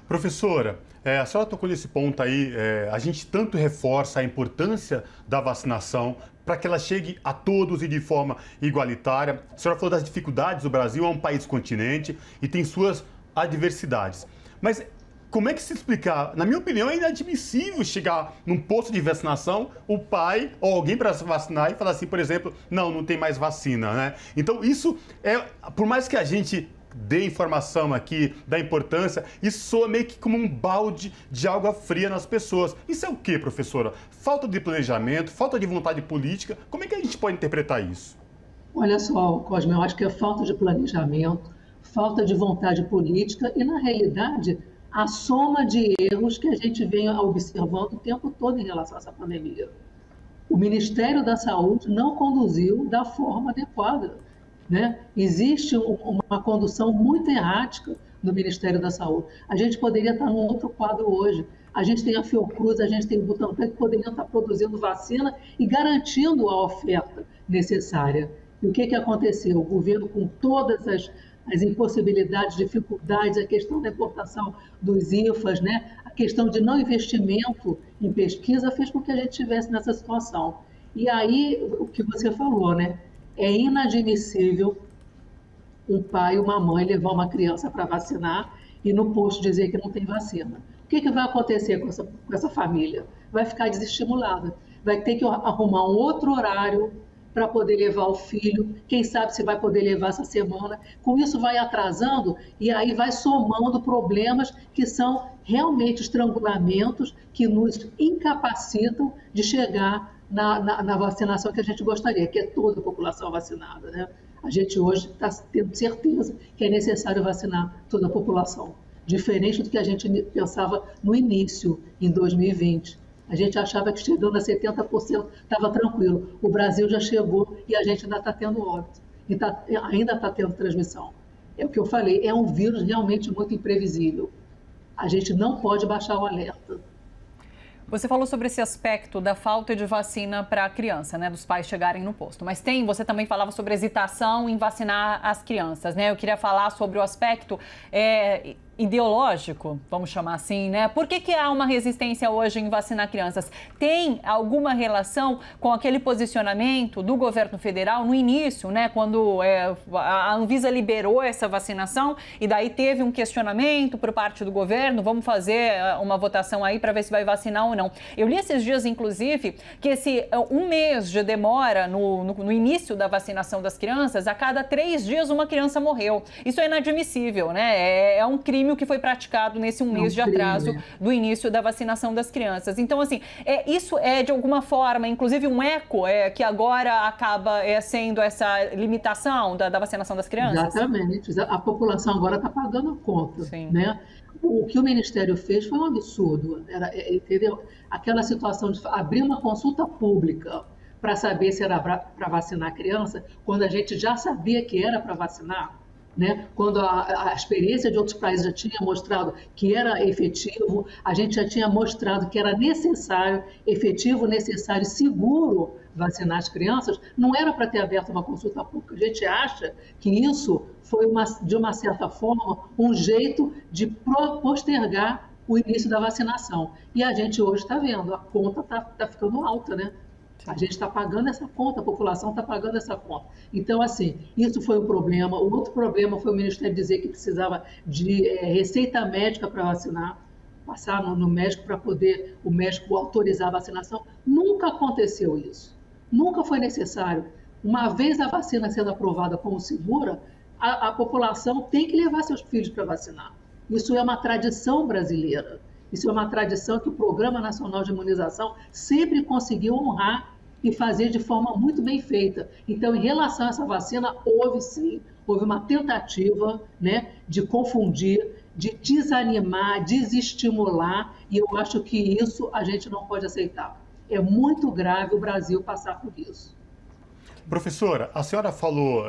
Professora, a senhora tocou nesse ponto aí, a gente tanto reforça a importância da vacinação para que ela chegue a todos e de forma igualitária. A senhora falou das dificuldades, o Brasil é um país continente e tem suas adversidades. Mas como é que se explicar? Na minha opinião, é inadmissível chegar num posto de vacinação, o pai ou alguém para se vacinar e falar assim, por exemplo, não tem mais vacina, né? Então, isso por mais que a gente dê informação aqui da importância, isso soa meio que como um balde de água fria nas pessoas. Isso é o quê, professora? Falta de planejamento, falta de vontade política? Como é que a gente pode interpretar isso? Olha só, Cosme, eu acho que é falta de planejamento, falta de vontade política e, na realidade, a soma de erros que a gente vem observando o tempo todo em relação a essa pandemia. O Ministério da Saúde não conduziu da forma adequada. Né? Existe uma condução muito errática do Ministério da Saúde. A gente poderia estar num outro quadro hoje, A gente tem a Fiocruz, a gente tem o Butantan, que poderiam estar produzindo vacina e garantindo a oferta necessária. E o que aconteceu? O governo, com todas as impossibilidades, dificuldades, a questão da importação dos IFAs, né? A questão de não investimento em pesquisa, fez com que a gente estivesse nessa situação. E aí, o que você falou, né? É inadmissível um pai e uma mãe levar uma criança para vacinar e no posto dizer que não tem vacina. O que vai acontecer com essa família? Vai ficar desestimulada. Vai ter que arrumar um outro horário para poder levar o filho, quem sabe se vai poder levar essa semana. Com isso vai atrasando e aí vai somando problemas que são realmente estrangulamentos que nos incapacitam de chegar na vacinação que a gente gostaria, que é toda a população vacinada, né? A gente hoje está tendo certeza que é necessário vacinar toda a população, diferente do que a gente pensava no início, em 2020. A gente achava que chegando a 70% estava tranquilo. O Brasil já chegou e a gente ainda está tendo óbito. E ainda está tendo transmissão. É o que eu falei, é um vírus realmente muito imprevisível. A gente não pode baixar o alerta. Você falou sobre esse aspecto da falta de vacina para a criança, né, dos pais chegarem no posto. Mas você também falava sobre hesitação em vacinar as crianças, né? Eu queria falar sobre o aspecto ideológico, vamos chamar assim, né? Por que há uma resistência hoje em vacinar crianças? Tem alguma relação com aquele posicionamento do governo federal no início, né? Quando a Anvisa liberou essa vacinação e daí teve um questionamento por parte do governo, vamos fazer uma votação aí para ver se vai vacinar ou não. Eu li esses dias, inclusive, que esse 1 mês de demora no início da vacinação das crianças, a cada 3 dias uma criança morreu. Isso é inadmissível, né? É um crime o que foi praticado nesse 1 mês de atraso do início da vacinação das crianças. Então, assim, isso é de alguma forma, inclusive um eco que agora acaba sendo essa limitação da vacinação das crianças? Exatamente. A população agora está pagando a conta, né? O que o Ministério fez foi um absurdo. Entendeu? Aquela situação de abrir uma consulta pública para saber se era para vacinar a criança, quando a gente já sabia que era para vacinar, né? Quando a experiência de outros países já tinha mostrado que era efetivo, a gente já tinha mostrado que era necessário, efetivo, necessário e seguro vacinar as crianças, não era para ter aberto uma consulta pública. A gente acha que isso foi, de uma certa forma, um jeito de postergar o início da vacinação. E a gente hoje está vendo, a conta está ficando alta, né? A gente está pagando essa conta, a população está pagando essa conta. Então, assim, isso foi um problema. O outro problema foi o Ministério dizer que precisava de receita médica para vacinar, passar no médico para poder o médico autorizar a vacinação. Nunca aconteceu isso. Nunca foi necessário. Uma vez a vacina sendo aprovada como segura, a população tem que levar seus filhos para vacinar. Isso é uma tradição brasileira. Isso é uma tradição que o Programa Nacional de Imunização sempre conseguiu honrar e fazer de forma muito bem feita. Então, em relação a essa vacina, houve uma tentativa, né, de confundir, de desanimar, desestimular, e eu acho que isso a gente não pode aceitar. É muito grave o Brasil passar por isso. Professora, a senhora falou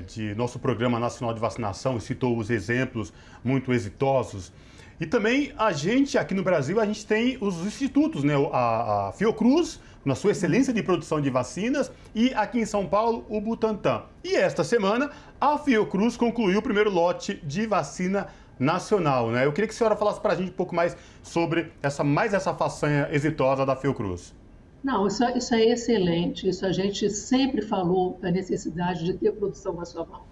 de nosso Programa Nacional de Vacinação e citou os exemplos muito exitosos. E também a gente, aqui no Brasil, a gente tem os institutos, né? A Fiocruz, na sua excelência de produção de vacinas, e aqui em São Paulo, o Butantan. E esta semana, a Fiocruz concluiu o primeiro lote de vacina nacional, né? Eu queria que a senhora falasse para a gente um pouco mais sobre essa façanha exitosa da Fiocruz. Não, isso é excelente. Isso a gente sempre falou da necessidade de ter produção nacional,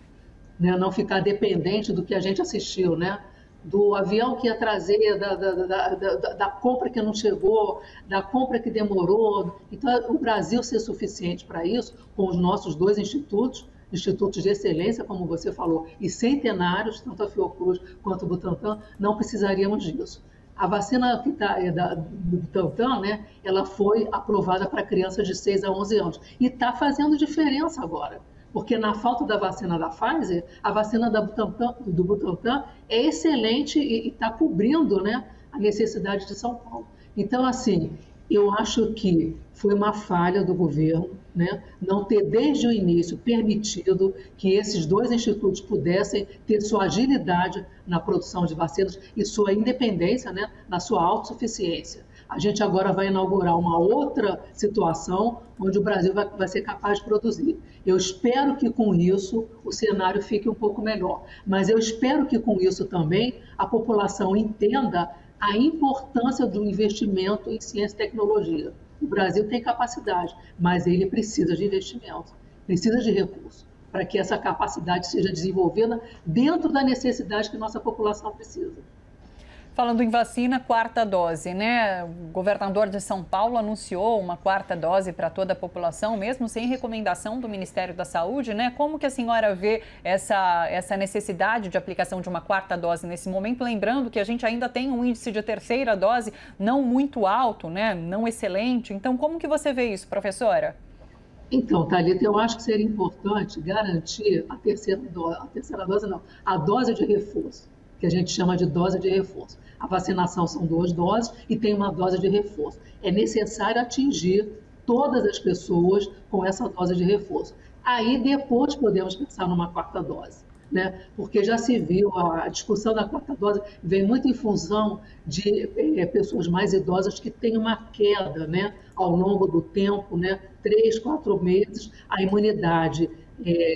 né? Não ficar dependente do que a gente assistiu, né? Do avião que ia trazer, da compra que não chegou, da compra que demorou. Então, o Brasil ser suficiente para isso, com os nossos 2 institutos de excelência, como você falou, e centenários, tanto a Fiocruz quanto o Butantan, não precisaríamos disso. A vacina do Butantan, né, ela foi aprovada para crianças de 6 a 11 anos e está fazendo diferença agora. Porque na falta da vacina da Pfizer, a vacina do Butantan é excelente e está cobrindo, né, a necessidade de São Paulo. Então, assim, Eu acho que foi uma falha do governo, né, não ter desde o início permitido que esses dois institutos pudessem ter sua agilidade na produção de vacinas e sua independência, né, na sua autossuficiência. A gente agora vai inaugurar uma outra situação onde o Brasil vai ser capaz de produzir. Eu espero que com isso o cenário fique um pouco melhor, mas eu espero que com isso também a população entenda a importância do investimento em ciência e tecnologia. O Brasil tem capacidade, mas ele precisa de investimento, precisa de recursos, para que essa capacidade seja desenvolvida dentro da necessidade que nossa população precisa. Falando em vacina, quarta dose, né? O governador de São Paulo anunciou uma quarta dose para toda a população, mesmo sem recomendação do Ministério da Saúde, né? Como que a senhora vê essa necessidade de aplicação de uma quarta dose nesse momento? Lembrando que a gente ainda tem um índice de terceira dose não muito alto, né? Não excelente. Então, como que você vê isso, professora? Então, Thalita, eu acho que seria importante garantir a terceira dose não, a dose de reforço, que a gente chama de dose de reforço. A vacinação são 2 doses e tem uma dose de reforço. É necessário atingir todas as pessoas com essa dose de reforço. Aí depois podemos pensar numa quarta dose, né? Porque já se viu, a discussão da quarta dose vem muito em função de pessoas mais idosas que têm uma queda, né, ao longo do tempo, né, 3, 4 meses, a imunidade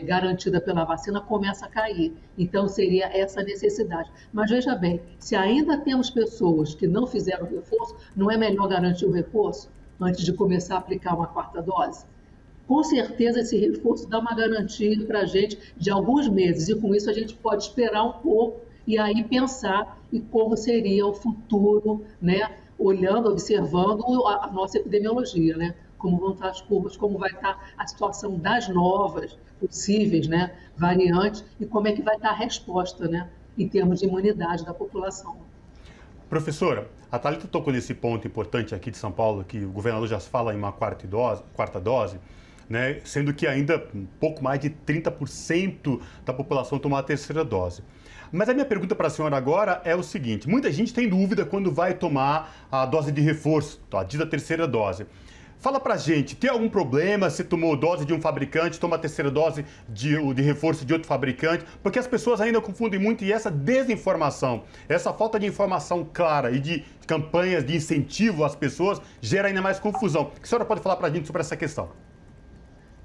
garantida pela vacina começa a cair. Então, seria essa necessidade. Mas veja bem, se ainda temos pessoas que não fizeram reforço, não é melhor garantir o reforço antes de começar a aplicar uma quarta dose? Com certeza, esse reforço dá uma garantia para a gente de alguns meses, e com isso a gente pode esperar um pouco e aí pensar em como seria o futuro, né? Olhando, observando a nossa epidemiologia, né? Como vão estar as curvas, como vai estar a situação das novas possíveis, né, variantes, e como é que vai estar a resposta, né, em termos de imunidade da população. Professora, a Thalita tocou nesse ponto importante aqui de São Paulo, que o governador já fala em uma quarta dose, né, sendo que ainda um pouco mais de 30% da população tomou a terceira dose. Mas a minha pergunta para a senhora agora é o seguinte: muita gente tem dúvida quando vai tomar a dose de reforço, a dita terceira dose. Fala pra gente, tem algum problema se tomou dose de um fabricante, toma a terceira dose de reforço de outro fabricante? Porque as pessoas ainda confundem muito, e essa desinformação, essa falta de informação clara e de campanhas de incentivo às pessoas gera ainda mais confusão. O que a senhora pode falar pra gente sobre essa questão?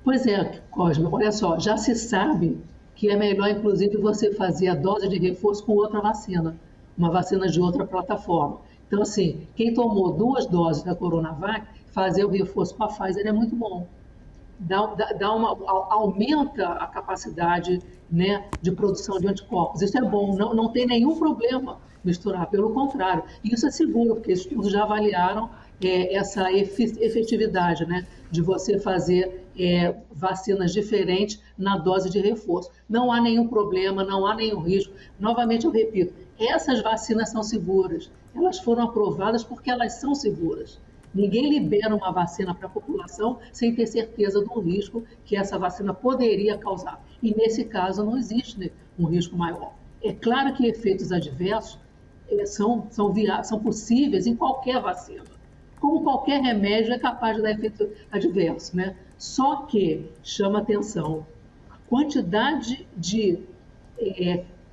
Pois é, Cosme, olha só, já se sabe que é melhor, inclusive, você fazer a dose de reforço com outra vacina, uma vacina de outra plataforma. Então, assim, quem tomou 2 doses da Coronavac, fazer o reforço com a Pfizer é muito bom. Aumenta a capacidade, né, de produção de anticorpos. Isso é bom, não tem nenhum problema misturar, pelo contrário. Isso é seguro, porque os estudos já avaliaram essa efetividade, né, de você fazer vacinas diferentes na dose de reforço. Não há nenhum problema, não há nenhum risco. Novamente, eu repito, essas vacinas são seguras. Elas foram aprovadas porque elas são seguras. Ninguém libera uma vacina para a população sem ter certeza do risco que essa vacina poderia causar. E, nesse caso, não existe um risco maior. É claro que efeitos adversos são possíveis em qualquer vacina. Como qualquer remédio é capaz de dar efeito adverso, né? Só que chama atenção a quantidade de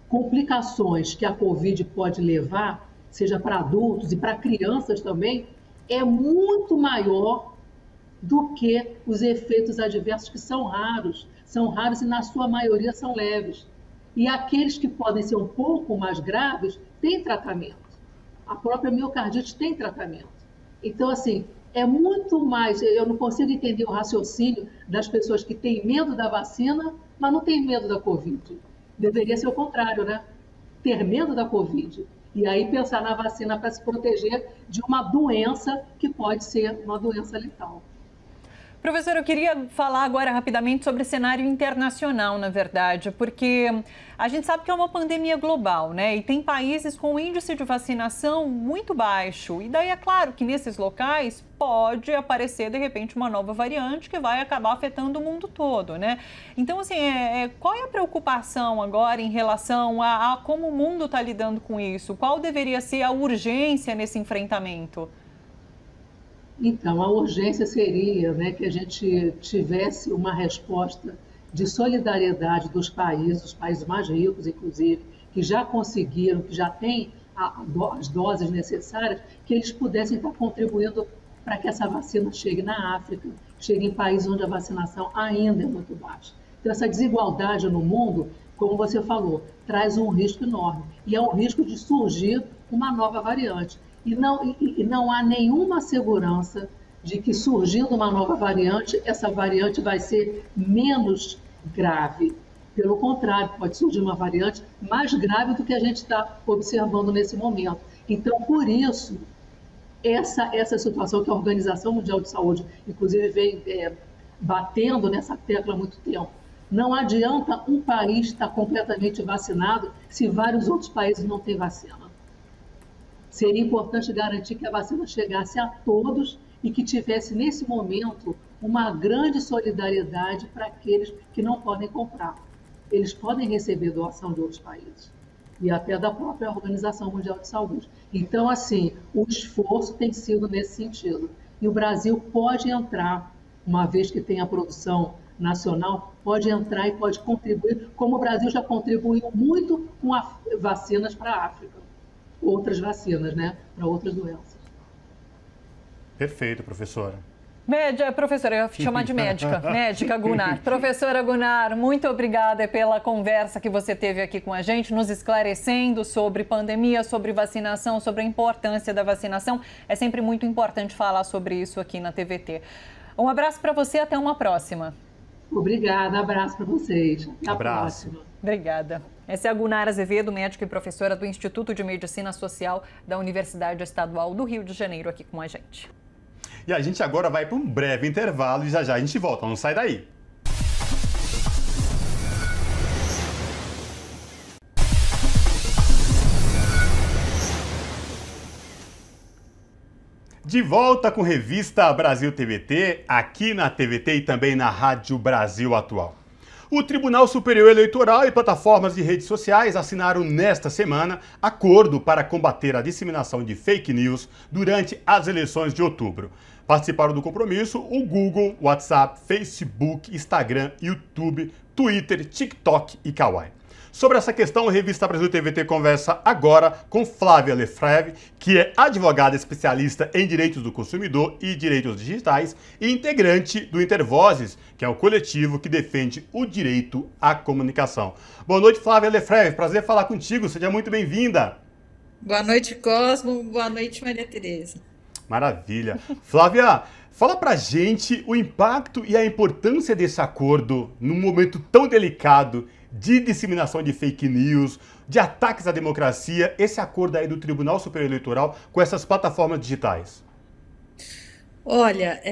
complicações que a Covid pode levar, seja para adultos e para crianças também, é muito maior do que os efeitos adversos, que são raros e na sua maioria são leves. E aqueles que podem ser um pouco mais graves têm tratamento. A própria miocardite tem tratamento. Então, assim, é muito mais, eu não consigo entender o raciocínio das pessoas que têm medo da vacina, mas não têm medo da Covid. Deveria ser o contrário, né? Ter medo da Covid. E aí pensar na vacina para se proteger de uma doença que pode ser uma doença letal. Professor, eu queria falar agora rapidamente sobre o cenário internacional, na verdade, porque a gente sabe que é uma pandemia global, né? E tem países com índice de vacinação muito baixo. E daí é claro que nesses locais pode aparecer, de repente, uma nova variante que vai acabar afetando o mundo todo, né? Então, assim, qual é a preocupação agora em relação a como o mundo está lidando com isso? Qual deveria ser a urgência nesse enfrentamento? Então, a urgência seria, né, que a gente tivesse uma resposta de solidariedade dos países, os países mais ricos, inclusive, que já conseguiram, que já têm as doses necessárias, que eles pudessem estar contribuindo para que essa vacina chegue na África, chegue em países onde a vacinação ainda é muito baixa. Então, essa desigualdade no mundo, como você falou, traz um risco enorme. E é um risco de surgir uma nova variante. E não há nenhuma segurança de que, surgindo uma nova variante, essa variante vai ser menos grave. Pelo contrário, pode surgir uma variante mais grave do que a gente está observando nesse momento. Então, por isso, essa situação que a Organização Mundial de Saúde, inclusive, vem batendo nessa tecla há muito tempo. Não adianta um país estar completamente vacinado se vários outros países não têm vacina. Seria importante garantir que a vacina chegasse a todos e que tivesse, nesse momento, uma grande solidariedade para aqueles que não podem comprar. Eles podem receber doação de outros países e até da própria Organização Mundial de Saúde. Então, assim, o esforço tem sido nesse sentido. E o Brasil pode entrar, uma vez que tem a produção nacional, pode entrar e pode contribuir, como o Brasil já contribuiu muito com vacinas para a África. Outras vacinas, né, para outras doenças. Perfeito, professora. Professora, eu ia chamar de médica Gunnar. Professora Gunnar, muito obrigada pela conversa que você teve aqui com a gente, nos esclarecendo sobre pandemia, sobre vacinação, sobre a importância da vacinação. É sempre muito importante falar sobre isso aqui na TVT. Um abraço para você, até uma próxima. Obrigada, abraço para vocês. Até a próxima. Obrigada. Essa é a Gunnar Azevedo, médica e professora do Instituto de Medicina Social da Universidade Estadual do Rio de Janeiro, aqui com a gente. E a gente agora vai para um breve intervalo e já a gente volta, não sai daí. De volta com Revista Brasil TVT, aqui na TVT e também na Rádio Brasil Atual. O Tribunal Superior Eleitoral e plataformas de redes sociais assinaram nesta semana acordo para combater a disseminação de fake news durante as eleições de outubro. Participaram do compromisso o Google, WhatsApp, Facebook, Instagram, YouTube, Twitter, TikTok e Kawaii. Sobre essa questão, a Revista Brasil TVT conversa agora com Flávia Lefreve, que é advogada especialista em direitos do consumidor e direitos digitais e integrante do Intervozes, que é o coletivo que defende o direito à comunicação. Boa noite, Flávia Lefreve. Prazer falar contigo. Seja muito bem-vinda. Boa noite, Cosmo. Boa noite, Maria Tereza. Maravilha. Flávia, fala pra gente o impacto e a importância desse acordo num momento tão delicado de disseminação de fake news, de ataques à democracia, esse acordo aí do Tribunal Superior Eleitoral com essas plataformas digitais. Olha,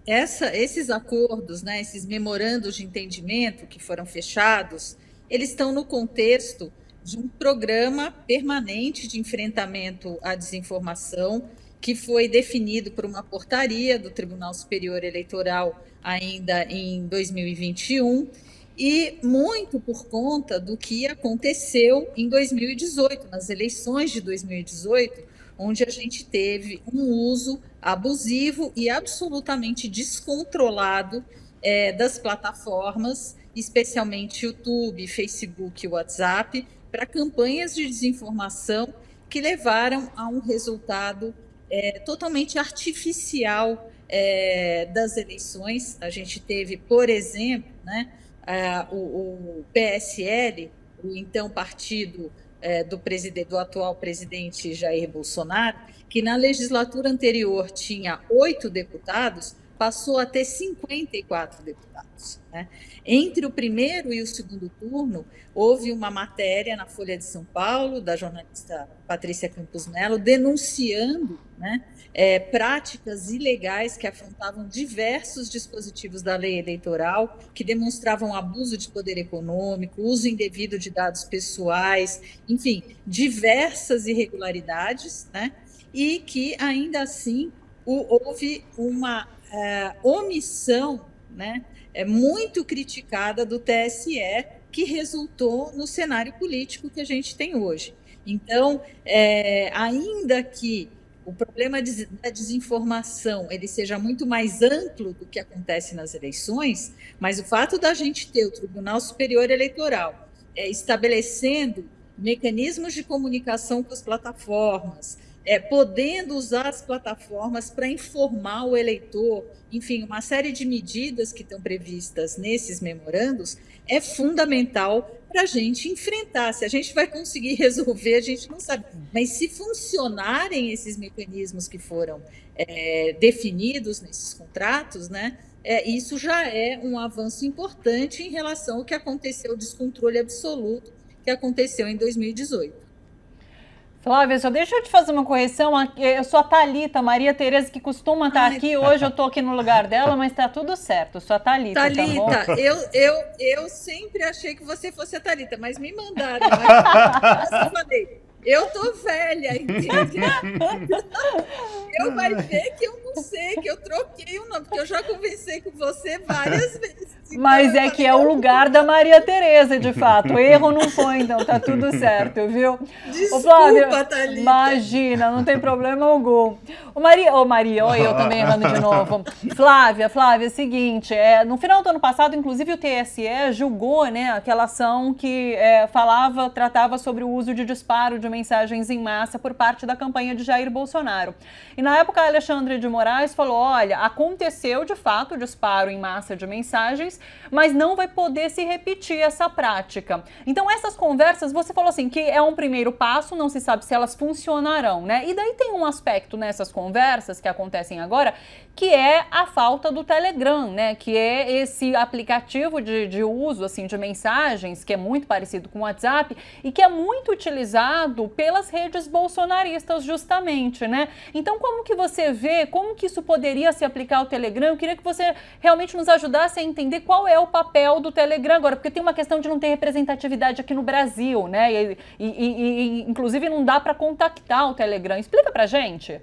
esses acordos, né, esses memorandos de entendimento que foram fechados, eles estão no contexto de um programa permanente de enfrentamento à desinformação que foi definido por uma portaria do Tribunal Superior Eleitoral ainda em 2021 e muito por conta do que aconteceu em 2018, nas eleições de 2018, onde a gente teve um uso abusivo e absolutamente descontrolado das plataformas, especialmente YouTube, Facebook e WhatsApp, para campanhas de desinformação que levaram a um resultado totalmente artificial das eleições. A gente teve, por exemplo, né, o PSL, o então partido do atual presidente Jair Bolsonaro, que na legislatura anterior tinha 8 deputados, passou a ter 54 deputados. Né? Entre o primeiro e o segundo turno, houve uma matéria na Folha de São Paulo, da jornalista Patrícia Campos Mello, denunciando, né, práticas ilegais que afrontavam diversos dispositivos da lei eleitoral, que demonstravam abuso de poder econômico, uso indevido de dados pessoais, enfim, diversas irregularidades, né, e que, ainda assim, houve uma omissão, né, muito criticada do TSE, que resultou no cenário político que a gente tem hoje. Então, ainda que o problema da desinformação ele seja muito mais amplo do que acontece nas eleições, mas o fato da gente ter o Tribunal Superior Eleitoral estabelecendo mecanismos de comunicação com as plataformas, podendo usar as plataformas para informar o eleitor, enfim, uma série de medidas que estão previstas nesses memorandos, é fundamental para a gente enfrentar. Se a gente vai conseguir resolver, a gente não sabe. Mas se funcionarem esses mecanismos que foram definidos nesses contratos, né, isso já é um avanço importante em relação ao que aconteceu, o descontrole absoluto que aconteceu em 2018. Flávia, só deixa eu te fazer uma correção. Eu sou a Thalita, Maria Tereza, que costuma estar aqui. Hoje eu estou aqui no lugar dela, mas está tudo certo. Eu sou a Thalita, Thalita, tá bom? Eu sempre achei que você fosse a Thalita, mas me mandaram. Mas eu falei, eu tô velha, entendeu? Eu vai ver que eu não sei, que eu troquei o nome, porque eu já conversei com você várias vezes. Então mas é que é o lugar da Maria Tereza, de fato. O erro não foi, então tá tudo certo, viu? Desculpa, Flávia, Thalita. Imagina, não tem problema algum. Maria, eu também errando de novo. Flávia, é o seguinte, no final do ano passado, inclusive o TSE julgou, né, aquela ação que tratava sobre o uso de disparo de mensagens em massa por parte da campanha de Jair Bolsonaro. E na época, Alexandre de Moraes falou, olha, aconteceu de fato o disparo em massa de mensagens, mas não vai poder se repetir essa prática. Então essas conversas, você falou assim, que é um primeiro passo, não se sabe se elas funcionarão, né? E daí tem um aspecto nessas conversas que acontecem agora, que é a falta do Telegram, né? Que é esse aplicativo de uso, assim, de mensagens, que é muito parecido com o WhatsApp e que é muito utilizado pelas redes bolsonaristas, justamente, né? Então, como que você vê, como que isso poderia se aplicar ao Telegram? Eu queria que você realmente nos ajudasse a entender qual é o papel do Telegram agora, porque tem uma questão de não ter representatividade aqui no Brasil, né? E inclusive, não dá para contactar o Telegram. Explica pra gente.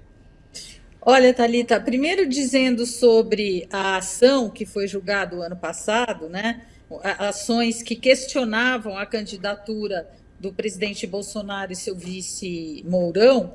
Olha, Thalita, primeiro dizendo sobre a ação que foi julgada o ano passado, né? Ações que questionavam a candidatura do presidente Bolsonaro e seu vice Mourão,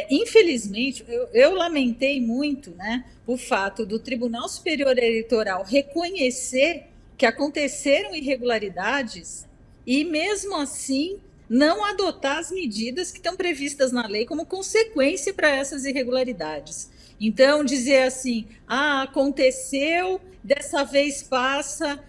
infelizmente, eu lamentei muito, né, o fato do Tribunal Superior Eleitoral reconhecer que aconteceram irregularidades e, mesmo assim, não adotar as medidas que estão previstas na lei como consequência para essas irregularidades. Então, dizer assim, aconteceu, dessa vez passa,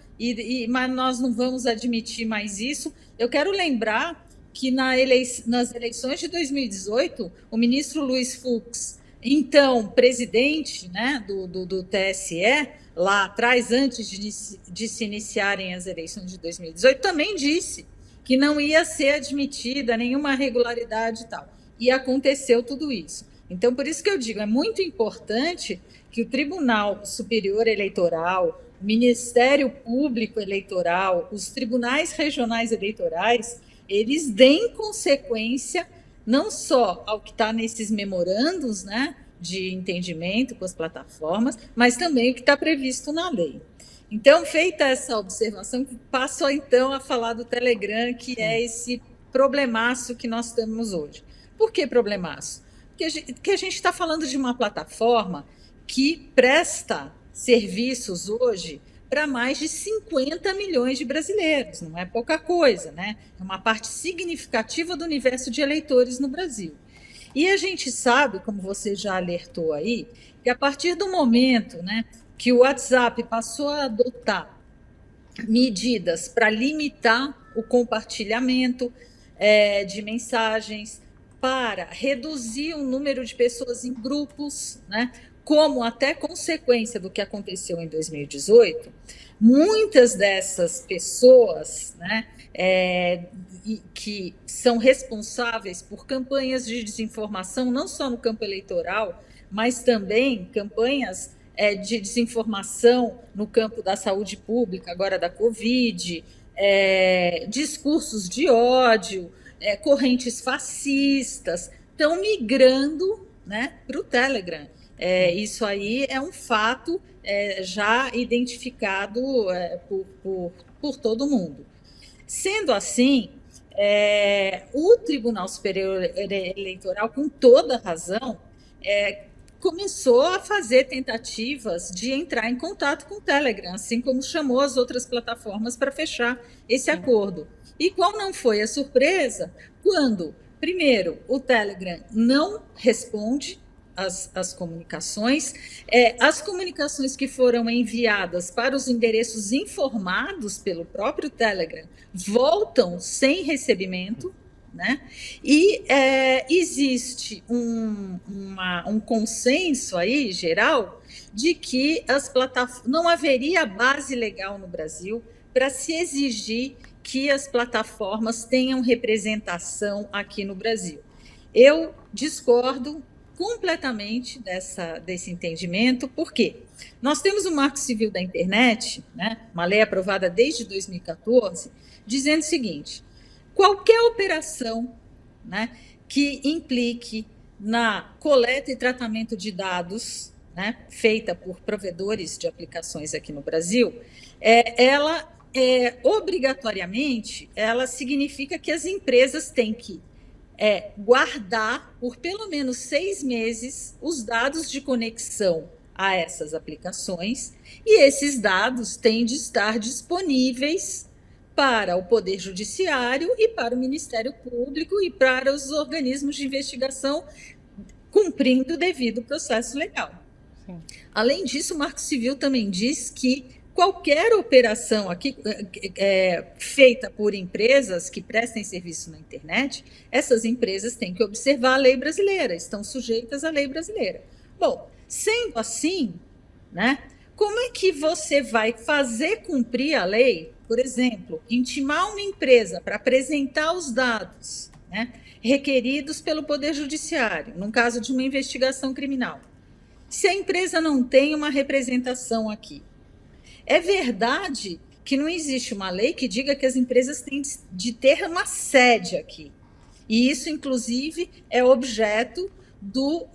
mas nós não vamos admitir mais isso. Eu quero lembrar que nas eleições de 2018, o ministro Luiz Fux, então presidente, né, do TSE, lá atrás, antes de se iniciarem as eleições de 2018, também disse que não ia ser admitida nenhuma irregularidade e tal. E aconteceu tudo isso. Então, por isso que eu digo, é muito importante que o Tribunal Superior Eleitoral, o Ministério Público Eleitoral, os tribunais regionais eleitorais, eles deem consequência não só ao que está nesses memorandos, né, de entendimento com as plataformas, mas também o que está previsto na lei. Então, feita essa observação, passo então a falar do Telegram, que é esse problemaço que nós temos hoje. Por que problemaço? Porque a gente está falando de uma plataforma que presta serviços hoje para mais de 50 milhões de brasileiros, não é pouca coisa, né? É uma parte significativa do universo de eleitores no Brasil. E a gente sabe, como você já alertou aí, que a partir do momento, né, que o WhatsApp passou a adotar medidas para limitar o compartilhamento de mensagens, para reduzir o número de pessoas em grupos, né, como até consequência do que aconteceu em 2018, muitas dessas pessoas, né, que são responsáveis por campanhas de desinformação, não só no campo eleitoral, mas também campanhas de desinformação no campo da saúde pública, agora da Covid, discursos de ódio, correntes fascistas, estão migrando, né, para o Telegram. Isso aí é um fato já identificado por todo mundo. Sendo assim, o Tribunal Superior Eleitoral, com toda razão, começou a fazer tentativas de entrar em contato com o Telegram, assim como chamou as outras plataformas para fechar esse acordo. E qual não foi a surpresa? Quando, primeiro, o Telegram não responde as comunicações que foram enviadas para os endereços informados pelo próprio Telegram voltam sem recebimento, né? E existe um consenso aí geral de que não haveria base legal no Brasil para se exigir que as plataformas tenham representação aqui no Brasil. Eu discordo completamente desse entendimento, porque nós temos o Marco Civil da Internet, né, uma lei aprovada desde 2014, dizendo o seguinte: qualquer operação, né, que implique na coleta e tratamento de dados, né, feita por provedores de aplicações aqui no Brasil, obrigatoriamente, ela significa que as empresas têm que guardar por pelo menos 6 meses os dados de conexão a essas aplicações, e esses dados têm de estar disponíveis para o Poder Judiciário e para o Ministério Público e para os organismos de investigação, cumprindo o devido processo legal. Sim. Além disso, o Marco Civil também diz que qualquer operação aqui feita por empresas que prestem serviço na internet, essas empresas têm que observar a lei brasileira, estão sujeitas à lei brasileira. Bom, sendo assim, né, como é que você vai fazer cumprir a lei? Por exemplo, intimar uma empresa para apresentar os dados, né, requeridos pelo Poder Judiciário, no caso de uma investigação criminal, se a empresa não tem uma representação aqui. É verdade que não existe uma lei que diga que as empresas têm de ter uma sede aqui. E isso, inclusive, é objeto do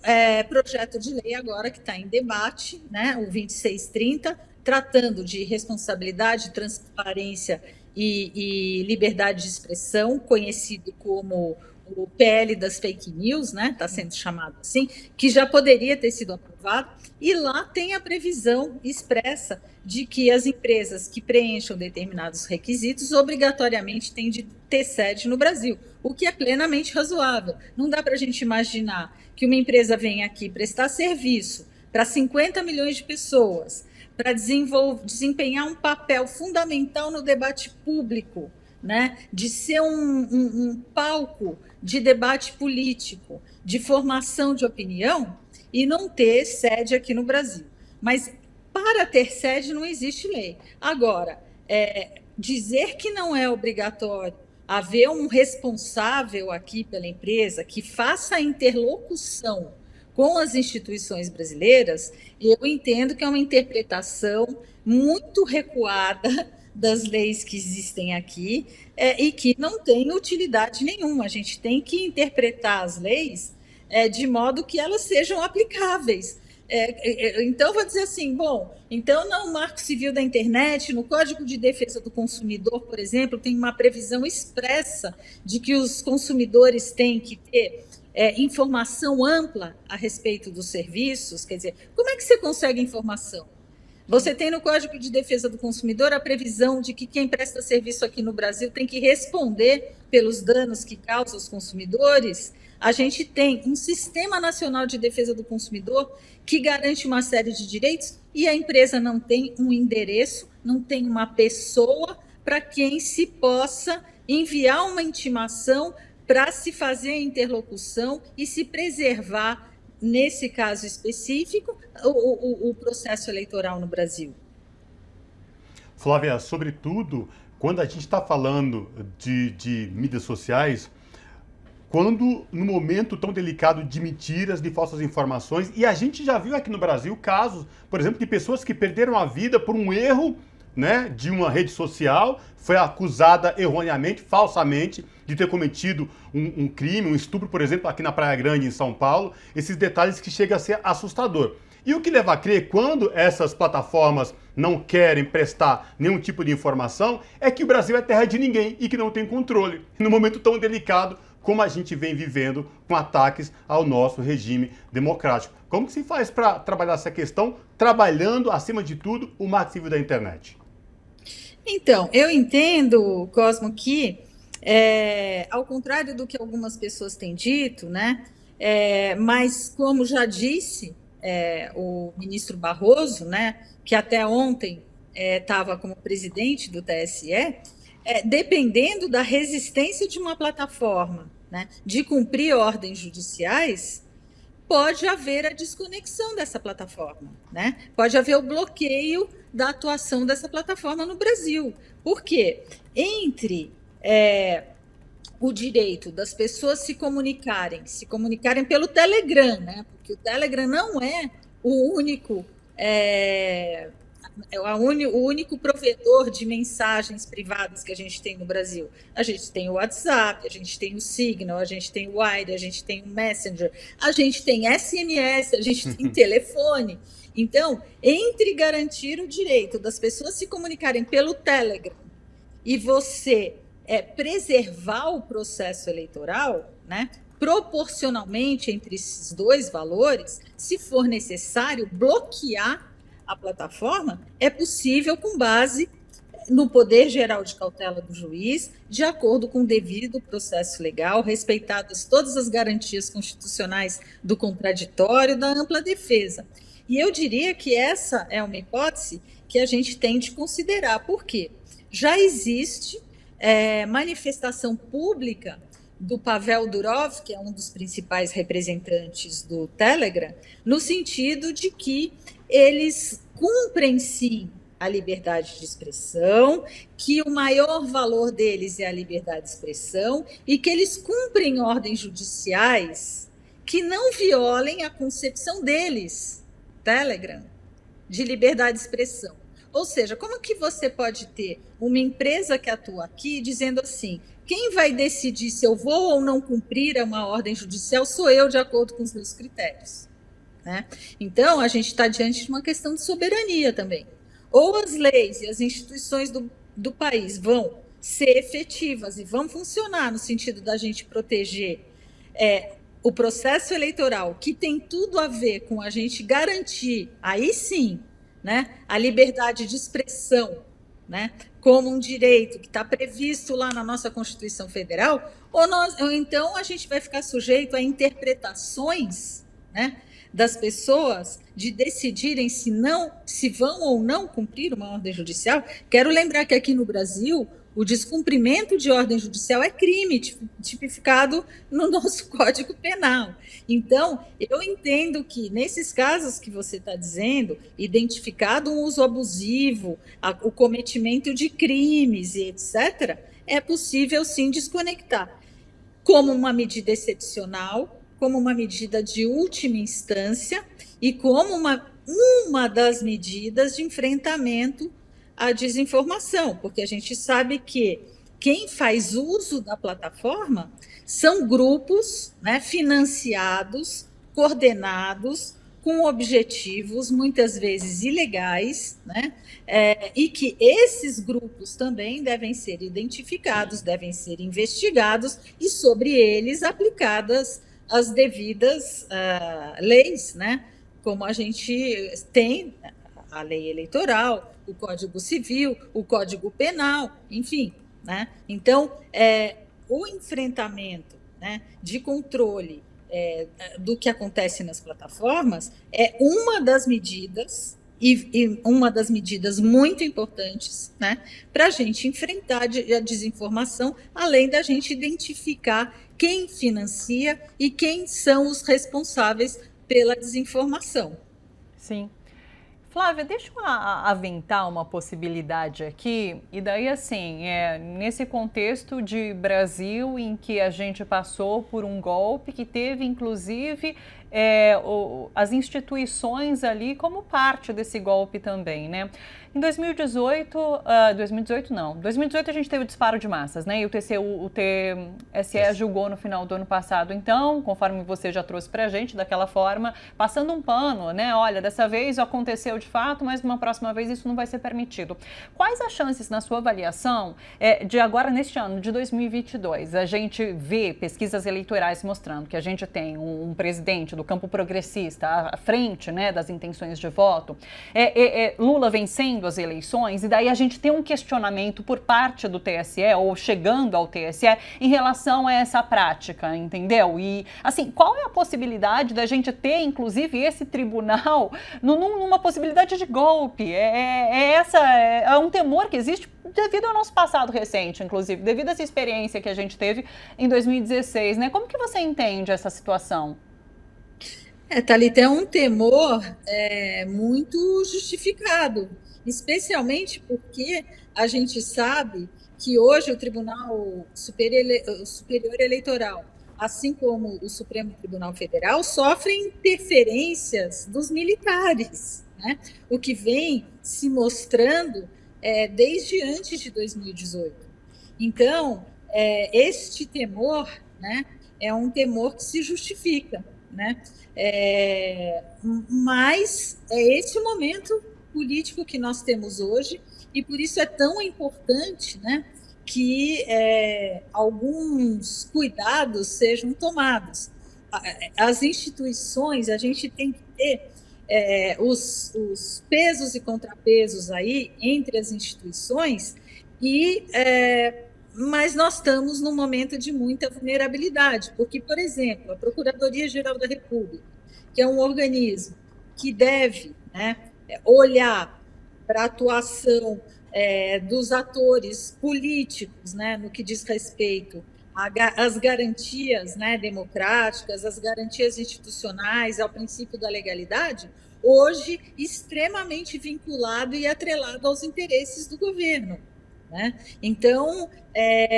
projeto de lei agora que está em debate, né, o 2630, tratando de responsabilidade, transparência e liberdade de expressão, conhecido como o PL das fake news, né, está sendo chamado assim, que já poderia ter sido aprovado, e lá tem a previsão expressa de que as empresas que preencham determinados requisitos obrigatoriamente têm de ter sede no Brasil, o que é plenamente razoável. Não dá para a gente imaginar que uma empresa venha aqui prestar serviço para 50 milhões de pessoas, para desempenhar um papel fundamental no debate público, né, de ser um palco de debate político, de formação de opinião, e não ter sede aqui no Brasil. Mas para ter sede não existe lei. Agora, dizer que não é obrigatório haver um responsável aqui pela empresa que faça a interlocução com as instituições brasileiras, eu entendo que é uma interpretação muito recuada das leis que existem aqui e que não tem utilidade nenhuma. A gente tem que interpretar as leis de modo que elas sejam aplicáveis. Então, vou dizer assim, bom, então no Marco Civil da Internet, no Código de Defesa do Consumidor, por exemplo, tem uma previsão expressa de que os consumidores têm que ter informação ampla a respeito dos serviços. Quer dizer, como é que você consegue informação? Você tem no Código de Defesa do Consumidor a previsão de que quem presta serviço aqui no Brasil tem que responder pelos danos que causa aos consumidores. A gente tem um Sistema Nacional de Defesa do Consumidor que garante uma série de direitos e a empresa não tem um endereço, não tem uma pessoa para quem se possa enviar uma intimação para se fazer a interlocução e se preservar, nesse caso específico, o processo eleitoral no Brasil. Flávia, sobretudo, quando a gente está falando de mídias sociais, quando no momento tão delicado de mentiras, de falsas informações, e a gente já viu aqui no Brasil casos, por exemplo, de pessoas que perderam a vida por um erro, né, de uma rede social, foi acusada erroneamente, falsamente, de ter cometido um crime, um estupro, por exemplo, aqui na Praia Grande, em São Paulo, esses detalhes que chega a ser assustador. E o que leva a crer, quando essas plataformas não querem prestar nenhum tipo de informação, é que o Brasil é terra de ninguém e que não tem controle, num momento tão delicado como a gente vem vivendo com ataques ao nosso regime democrático. Como que se faz para trabalhar essa questão, trabalhando, acima de tudo, o marco civil da internet? Então, eu entendo, Cosmo, que, ao contrário do que algumas pessoas têm dito, né, mas como já disse o ministro Barroso, né, que até ontem estava como presidente do TSE, dependendo da resistência de uma plataforma, né, de cumprir ordens judiciais, pode haver a desconexão dessa plataforma, né? Pode haver o bloqueio da atuação dessa plataforma no Brasil. Por quê? Entre o direito das pessoas se comunicarem pelo Telegram, né? Porque o Telegram não é o único o único provedor de mensagens privadas que a gente tem no Brasil. A gente tem o WhatsApp, a gente tem o Signal, a gente tem o Wire, a gente tem o Messenger, a gente tem SMS, a gente tem telefone. Então, entre garantir o direito das pessoas se comunicarem pelo Telegram e você preservar o processo eleitoral, né, proporcionalmente entre esses dois valores, se for necessário bloquear a plataforma, é possível com base no poder geral de cautela do juiz, de acordo com o devido processo legal, respeitadas todas as garantias constitucionais do contraditório, da ampla defesa. E eu diria que essa é uma hipótese que a gente tem de considerar, porque já existe manifestação pública do Pavel Durov, que é um dos principais representantes do Telegram, no sentido de que eles cumprem, sim, a liberdade de expressão, que o maior valor deles é a liberdade de expressão e que eles cumprem ordens judiciais que não violem a concepção deles, Telegram, de liberdade de expressão. Ou seja, como que você pode ter uma empresa que atua aqui dizendo assim, quem vai decidir se eu vou ou não cumprir uma ordem judicial sou eu, de acordo com os meus critérios, né? Então, a gente está diante de uma questão de soberania também. Ou as leis e as instituições do país vão ser efetivas e vão funcionar no sentido da gente proteger o processo eleitoral, que tem tudo a ver com a gente garantir, aí sim, né, a liberdade de expressão, né, como um direito que está previsto lá na nossa Constituição Federal, ou então a gente vai ficar sujeito a interpretações, né, das pessoas de decidirem se vão ou não cumprir uma ordem judicial. Quero lembrar que aqui no Brasil o descumprimento de ordem judicial é crime tipificado no nosso Código Penal. Então, eu entendo que nesses casos que você está dizendo, identificado um uso abusivo, o cometimento de crimes e etc., é possível sim desconectar, como uma medida excepcional, como uma medida de última instância e como uma das medidas de enfrentamento à desinformação, porque a gente sabe que quem faz uso da plataforma são grupos, né, financiados, coordenados, com objetivos muitas vezes ilegais, né, e que esses grupos também devem ser identificados, devem ser investigados e sobre eles aplicadas as devidas leis, né? Como a gente tem a lei eleitoral, o Código Civil, o Código Penal, enfim, né? Então, o enfrentamento, né, de controle do que acontece nas plataformas é uma das medidas, e uma das medidas muito importantes, né, para a gente enfrentar a desinformação, além da gente identificar quem financia e quem são os responsáveis pela desinformação. Sim. Flávia, deixa eu aventar uma possibilidade aqui, e daí assim, nesse contexto de Brasil em que a gente passou por um golpe que teve inclusive as instituições ali como parte desse golpe também, né? Em 2018 a gente teve o disparo de massas, né? E o TSE julgou no final do ano passado, então, conforme você já trouxe pra gente, daquela forma, passando um pano, né? Olha, dessa vez aconteceu de fato, mas numa próxima vez isso não vai ser permitido. Quais as chances, na sua avaliação, de agora, neste ano de 2022, a gente vê pesquisas eleitorais mostrando que a gente tem um presidente do campo progressista à frente, né, das intenções de voto, Lula vencendo as eleições, e daí a gente tem um questionamento por parte do TSE, ou chegando ao TSE, em relação a essa prática, entendeu? E, assim, qual é a possibilidade da gente ter, inclusive, esse tribunal numa possibilidade de golpe? É um temor que existe devido ao nosso passado recente, inclusive, devido a essa experiência que a gente teve em 2016, né? Como que você entende essa situação? Thalita, é um temor muito justificado, especialmente porque a gente sabe que hoje o Tribunal Superior Eleitoral, assim como o Supremo Tribunal Federal, sofrem interferências dos militares, né? O que vem se mostrando desde antes de 2018. Então, este temor, né, é um temor que se justifica, né? Mas é esse o momento político que nós temos hoje, e por isso é tão importante, né, que alguns cuidados sejam tomados. As instituições, a gente tem que ter os pesos e contrapesos aí entre as instituições, mas nós estamos num momento de muita vulnerabilidade, porque, por exemplo, a Procuradoria-Geral da República, que é um organismo que deve, né, olhar para a atuação dos atores políticos, né, no que diz respeito às garantias, né, democráticas, às garantias institucionais, ao princípio da legalidade, hoje extremamente vinculado e atrelado aos interesses do governo, né? Então,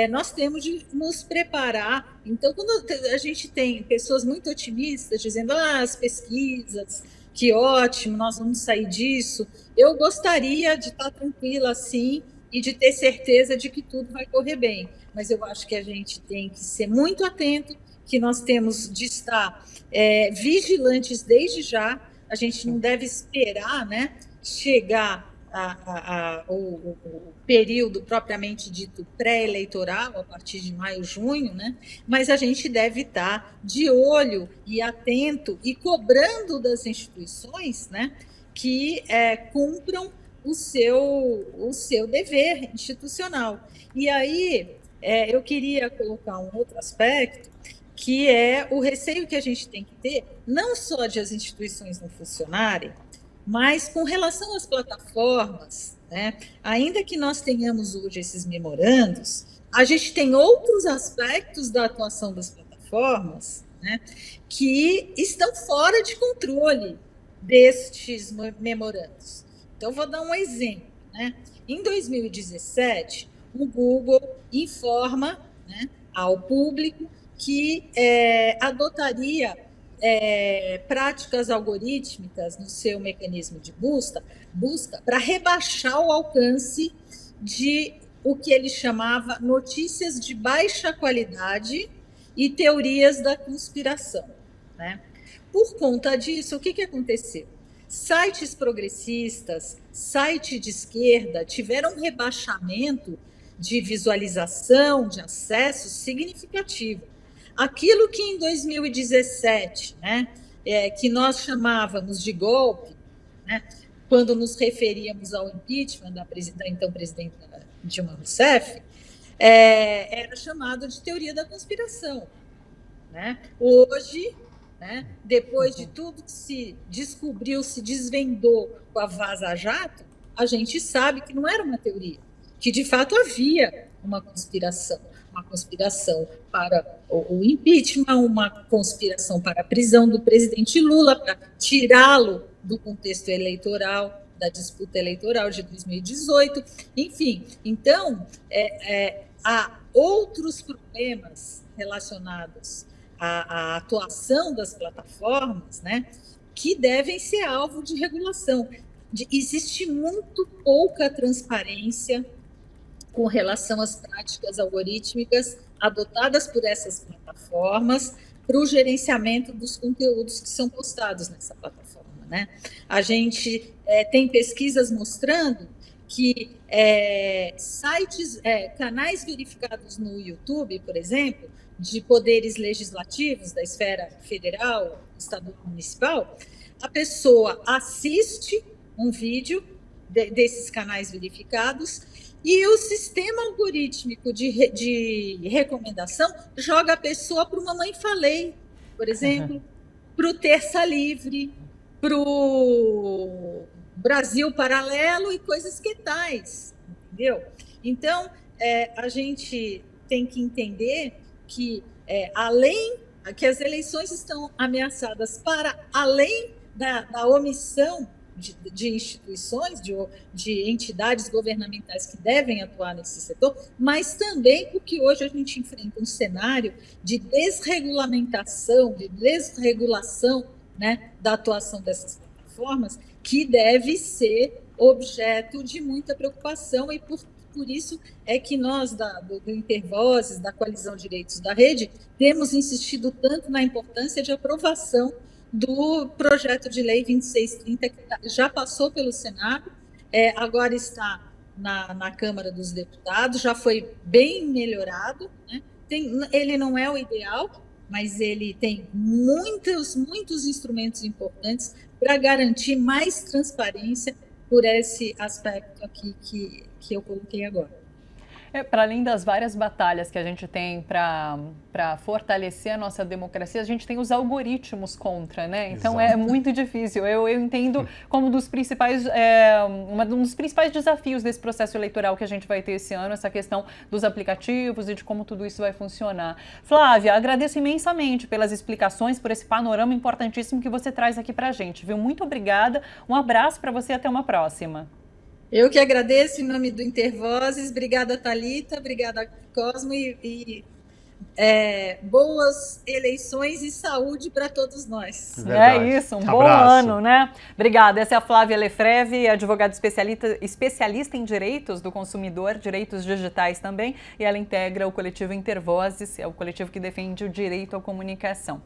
nós temos de nos preparar. Então, quando a gente tem pessoas muito otimistas dizendo as pesquisas, que ótimo, nós vamos sair disso, eu gostaria de estar tranquila assim e de ter certeza de que tudo vai correr bem, mas eu acho que a gente tem que ser muito atento, que nós temos de estar vigilantes desde já. A gente não deve esperar, né, chegar o período propriamente dito pré-eleitoral, a partir de maio, junho, né? Mas a gente deve estar de olho e atento e cobrando das instituições, né, que cumpram o seu dever institucional. E aí eu queria colocar um outro aspecto, que é o receio que a gente tem que ter, não só de as instituições não funcionarem, mas com relação às plataformas, né? Ainda que nós tenhamos hoje esses memorandos, a gente tem outros aspectos da atuação das plataformas, né, que estão fora de controle destes memorandos. Então, vou dar um exemplo, né? Em 2017, o Google informa, né, ao público que adotaria práticas algorítmicas no seu mecanismo de busca para rebaixar o alcance de o que ele chamava notícias de baixa qualidade e teorias da conspiração, né? Por conta disso, o que aconteceu? Sites progressistas, site de esquerda, tiveram um rebaixamento de visualização, de acesso significativo. Aquilo que em 2017, né, que nós chamávamos de golpe, né, quando nos referíamos ao impeachment da então presidenta Dilma Rousseff, era chamado de teoria da conspiração, né? Hoje, né, depois de tudo que se descobriu, se desvendou com a Vaza Jato, a gente sabe que não era uma teoria, que de fato havia uma conspiração para o impeachment, uma conspiração para a prisão do presidente Lula, para tirá-lo do contexto eleitoral, da disputa eleitoral de 2018, enfim. Então, há outros problemas relacionados a atuação das plataformas, né, que devem ser alvo de regulação. Existe muito pouca transparência com relação às práticas algorítmicas adotadas por essas plataformas para o gerenciamento dos conteúdos que são postados nessa plataforma, né? A gente tem pesquisas mostrando que canais verificados no YouTube, por exemplo, de poderes legislativos da esfera federal, estadual, municipal, a pessoa assiste um vídeo desses canais verificados e o sistema algorítmico de recomendação joga a pessoa para o Mamãe Falei, por exemplo, para o Terça Livre, para o Brasil Paralelo e coisas que tais, entendeu? Então, a gente tem que entender que, além que as eleições estão ameaçadas para além da omissão de instituições, de entidades governamentais que devem atuar nesse setor, mas também porque hoje a gente enfrenta um cenário de desregulamentação, de desregulação, né, da atuação dessas plataformas, que deve ser objeto de muita preocupação, e por isso é que nós, do Intervozes, da Coalizão Direitos da Rede, temos insistido tanto na importância de aprovação do projeto de lei 2630, que já passou pelo Senado, agora está na Câmara dos Deputados, já foi bem melhorado, né? Ele não é o ideal, mas ele tem muitos instrumentos importantes para garantir mais transparência por esse aspecto aqui que eu coloquei agora. Para além das várias batalhas que a gente tem para fortalecer a nossa democracia, a gente tem os algoritmos contra, né? Então é muito difícil. Eu entendo como um dos principais desafios desse processo eleitoral que a gente vai ter esse ano, essa questão dos aplicativos e de como tudo isso vai funcionar. Flávia, agradeço imensamente pelas explicações, por esse panorama importantíssimo que você traz aqui para a gente, viu? Muito obrigada, um abraço para você e até uma próxima. Eu que agradeço em nome do Intervozes. Obrigada, Thalita, obrigada, Cosmo, e boas eleições e saúde para todos nós. Verdade. É isso, um bom ano, né? Obrigada. Essa é a Flávia Lefreve, advogada especialista em direitos do consumidor, direitos digitais também, e ela integra o coletivo Intervozes, é o coletivo que defende o direito à comunicação.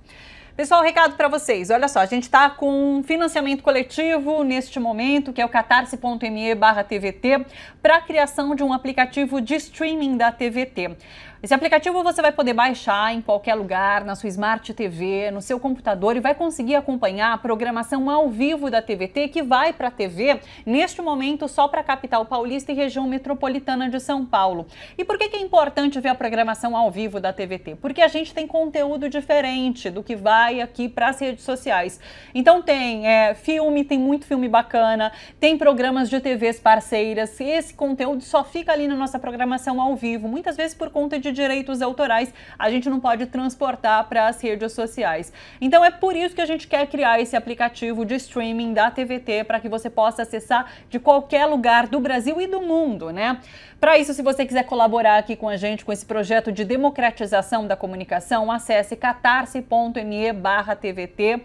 Pessoal, recado para vocês. Olha só, a gente está com um financiamento coletivo neste momento, que é o catarse.me/TVT, para a criação de um aplicativo de streaming da TVT. Esse aplicativo você vai poder baixar em qualquer lugar, na sua Smart TV, no seu computador, e vai conseguir acompanhar a programação ao vivo da TVT, que vai para a TV, neste momento, só para a capital paulista e região metropolitana de São Paulo. E por que é importante ver a programação ao vivo da TVT? Porque a gente tem conteúdo diferente do que vai aqui para as redes sociais. Então tem filme, tem muito filme bacana, tem programas de TVs parceiras, e esse conteúdo só fica ali na nossa programação ao vivo, muitas vezes por conta de direitos autorais, a gente não pode transportar para as redes sociais. Então é por isso que a gente quer criar esse aplicativo de streaming da TVT, para que você possa acessar de qualquer lugar do Brasil e do mundo, né? Para isso, se você quiser colaborar aqui com a gente, com esse projeto de democratização da comunicação, acesse catarse.me/TVT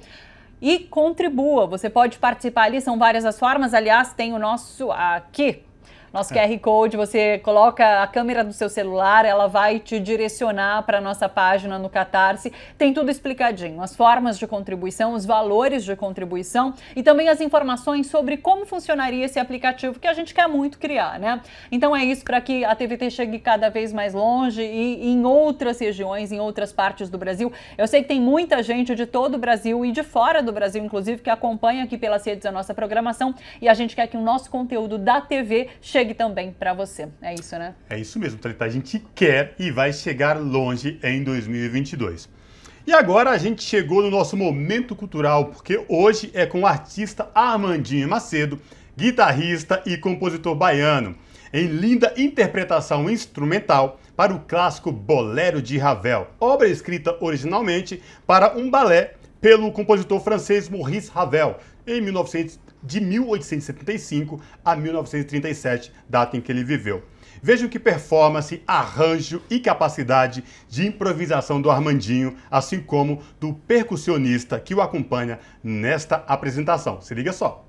e contribua. Você pode participar ali, são várias as formas, aliás, tem o nosso aqui. Nosso QR Code, você coloca a câmera do seu celular, ela vai te direcionar para a nossa página no Catarse. Tem tudo explicadinho, as formas de contribuição, os valores de contribuição e também as informações sobre como funcionaria esse aplicativo que a gente quer muito criar, né? Então é isso, para que a TVT chegue cada vez mais longe e em outras regiões, em outras partes do Brasil. Eu sei que tem muita gente de todo o Brasil e de fora do Brasil, inclusive, que acompanha aqui pelas redes a nossa programação, e a gente quer que o nosso conteúdo da TV chegue também para você. É isso, né? É isso mesmo, Thalita. A gente quer e vai chegar longe em 2022. E agora a gente chegou no nosso momento cultural, porque hoje é com o artista Armandinho Macedo, guitarrista e compositor baiano, em linda interpretação instrumental para o clássico Bolero de Ravel, obra escrita originalmente para um balé pelo compositor francês Maurice Ravel, de 1875 a 1937, data em que ele viveu. Vejam que performance, arranjo e capacidade de improvisação do Armandinho, assim como do percussionista que o acompanha nesta apresentação. Se liga só.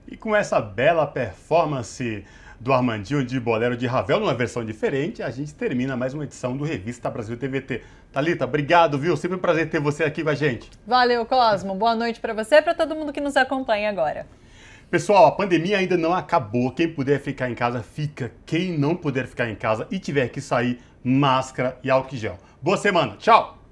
E com essa bela performance do Armandinho de Bolero de Ravel, numa versão diferente, a gente termina mais uma edição do Revista Brasil TVT. Thalita, obrigado, viu? Sempre um prazer ter você aqui com a gente. Valeu, Cosmo. Boa noite para você e para todo mundo que nos acompanha agora. Pessoal, a pandemia ainda não acabou. Quem puder ficar em casa, fica. Quem não puder ficar em casa e tiver que sair, máscara e álcool em gel. Boa semana. Tchau!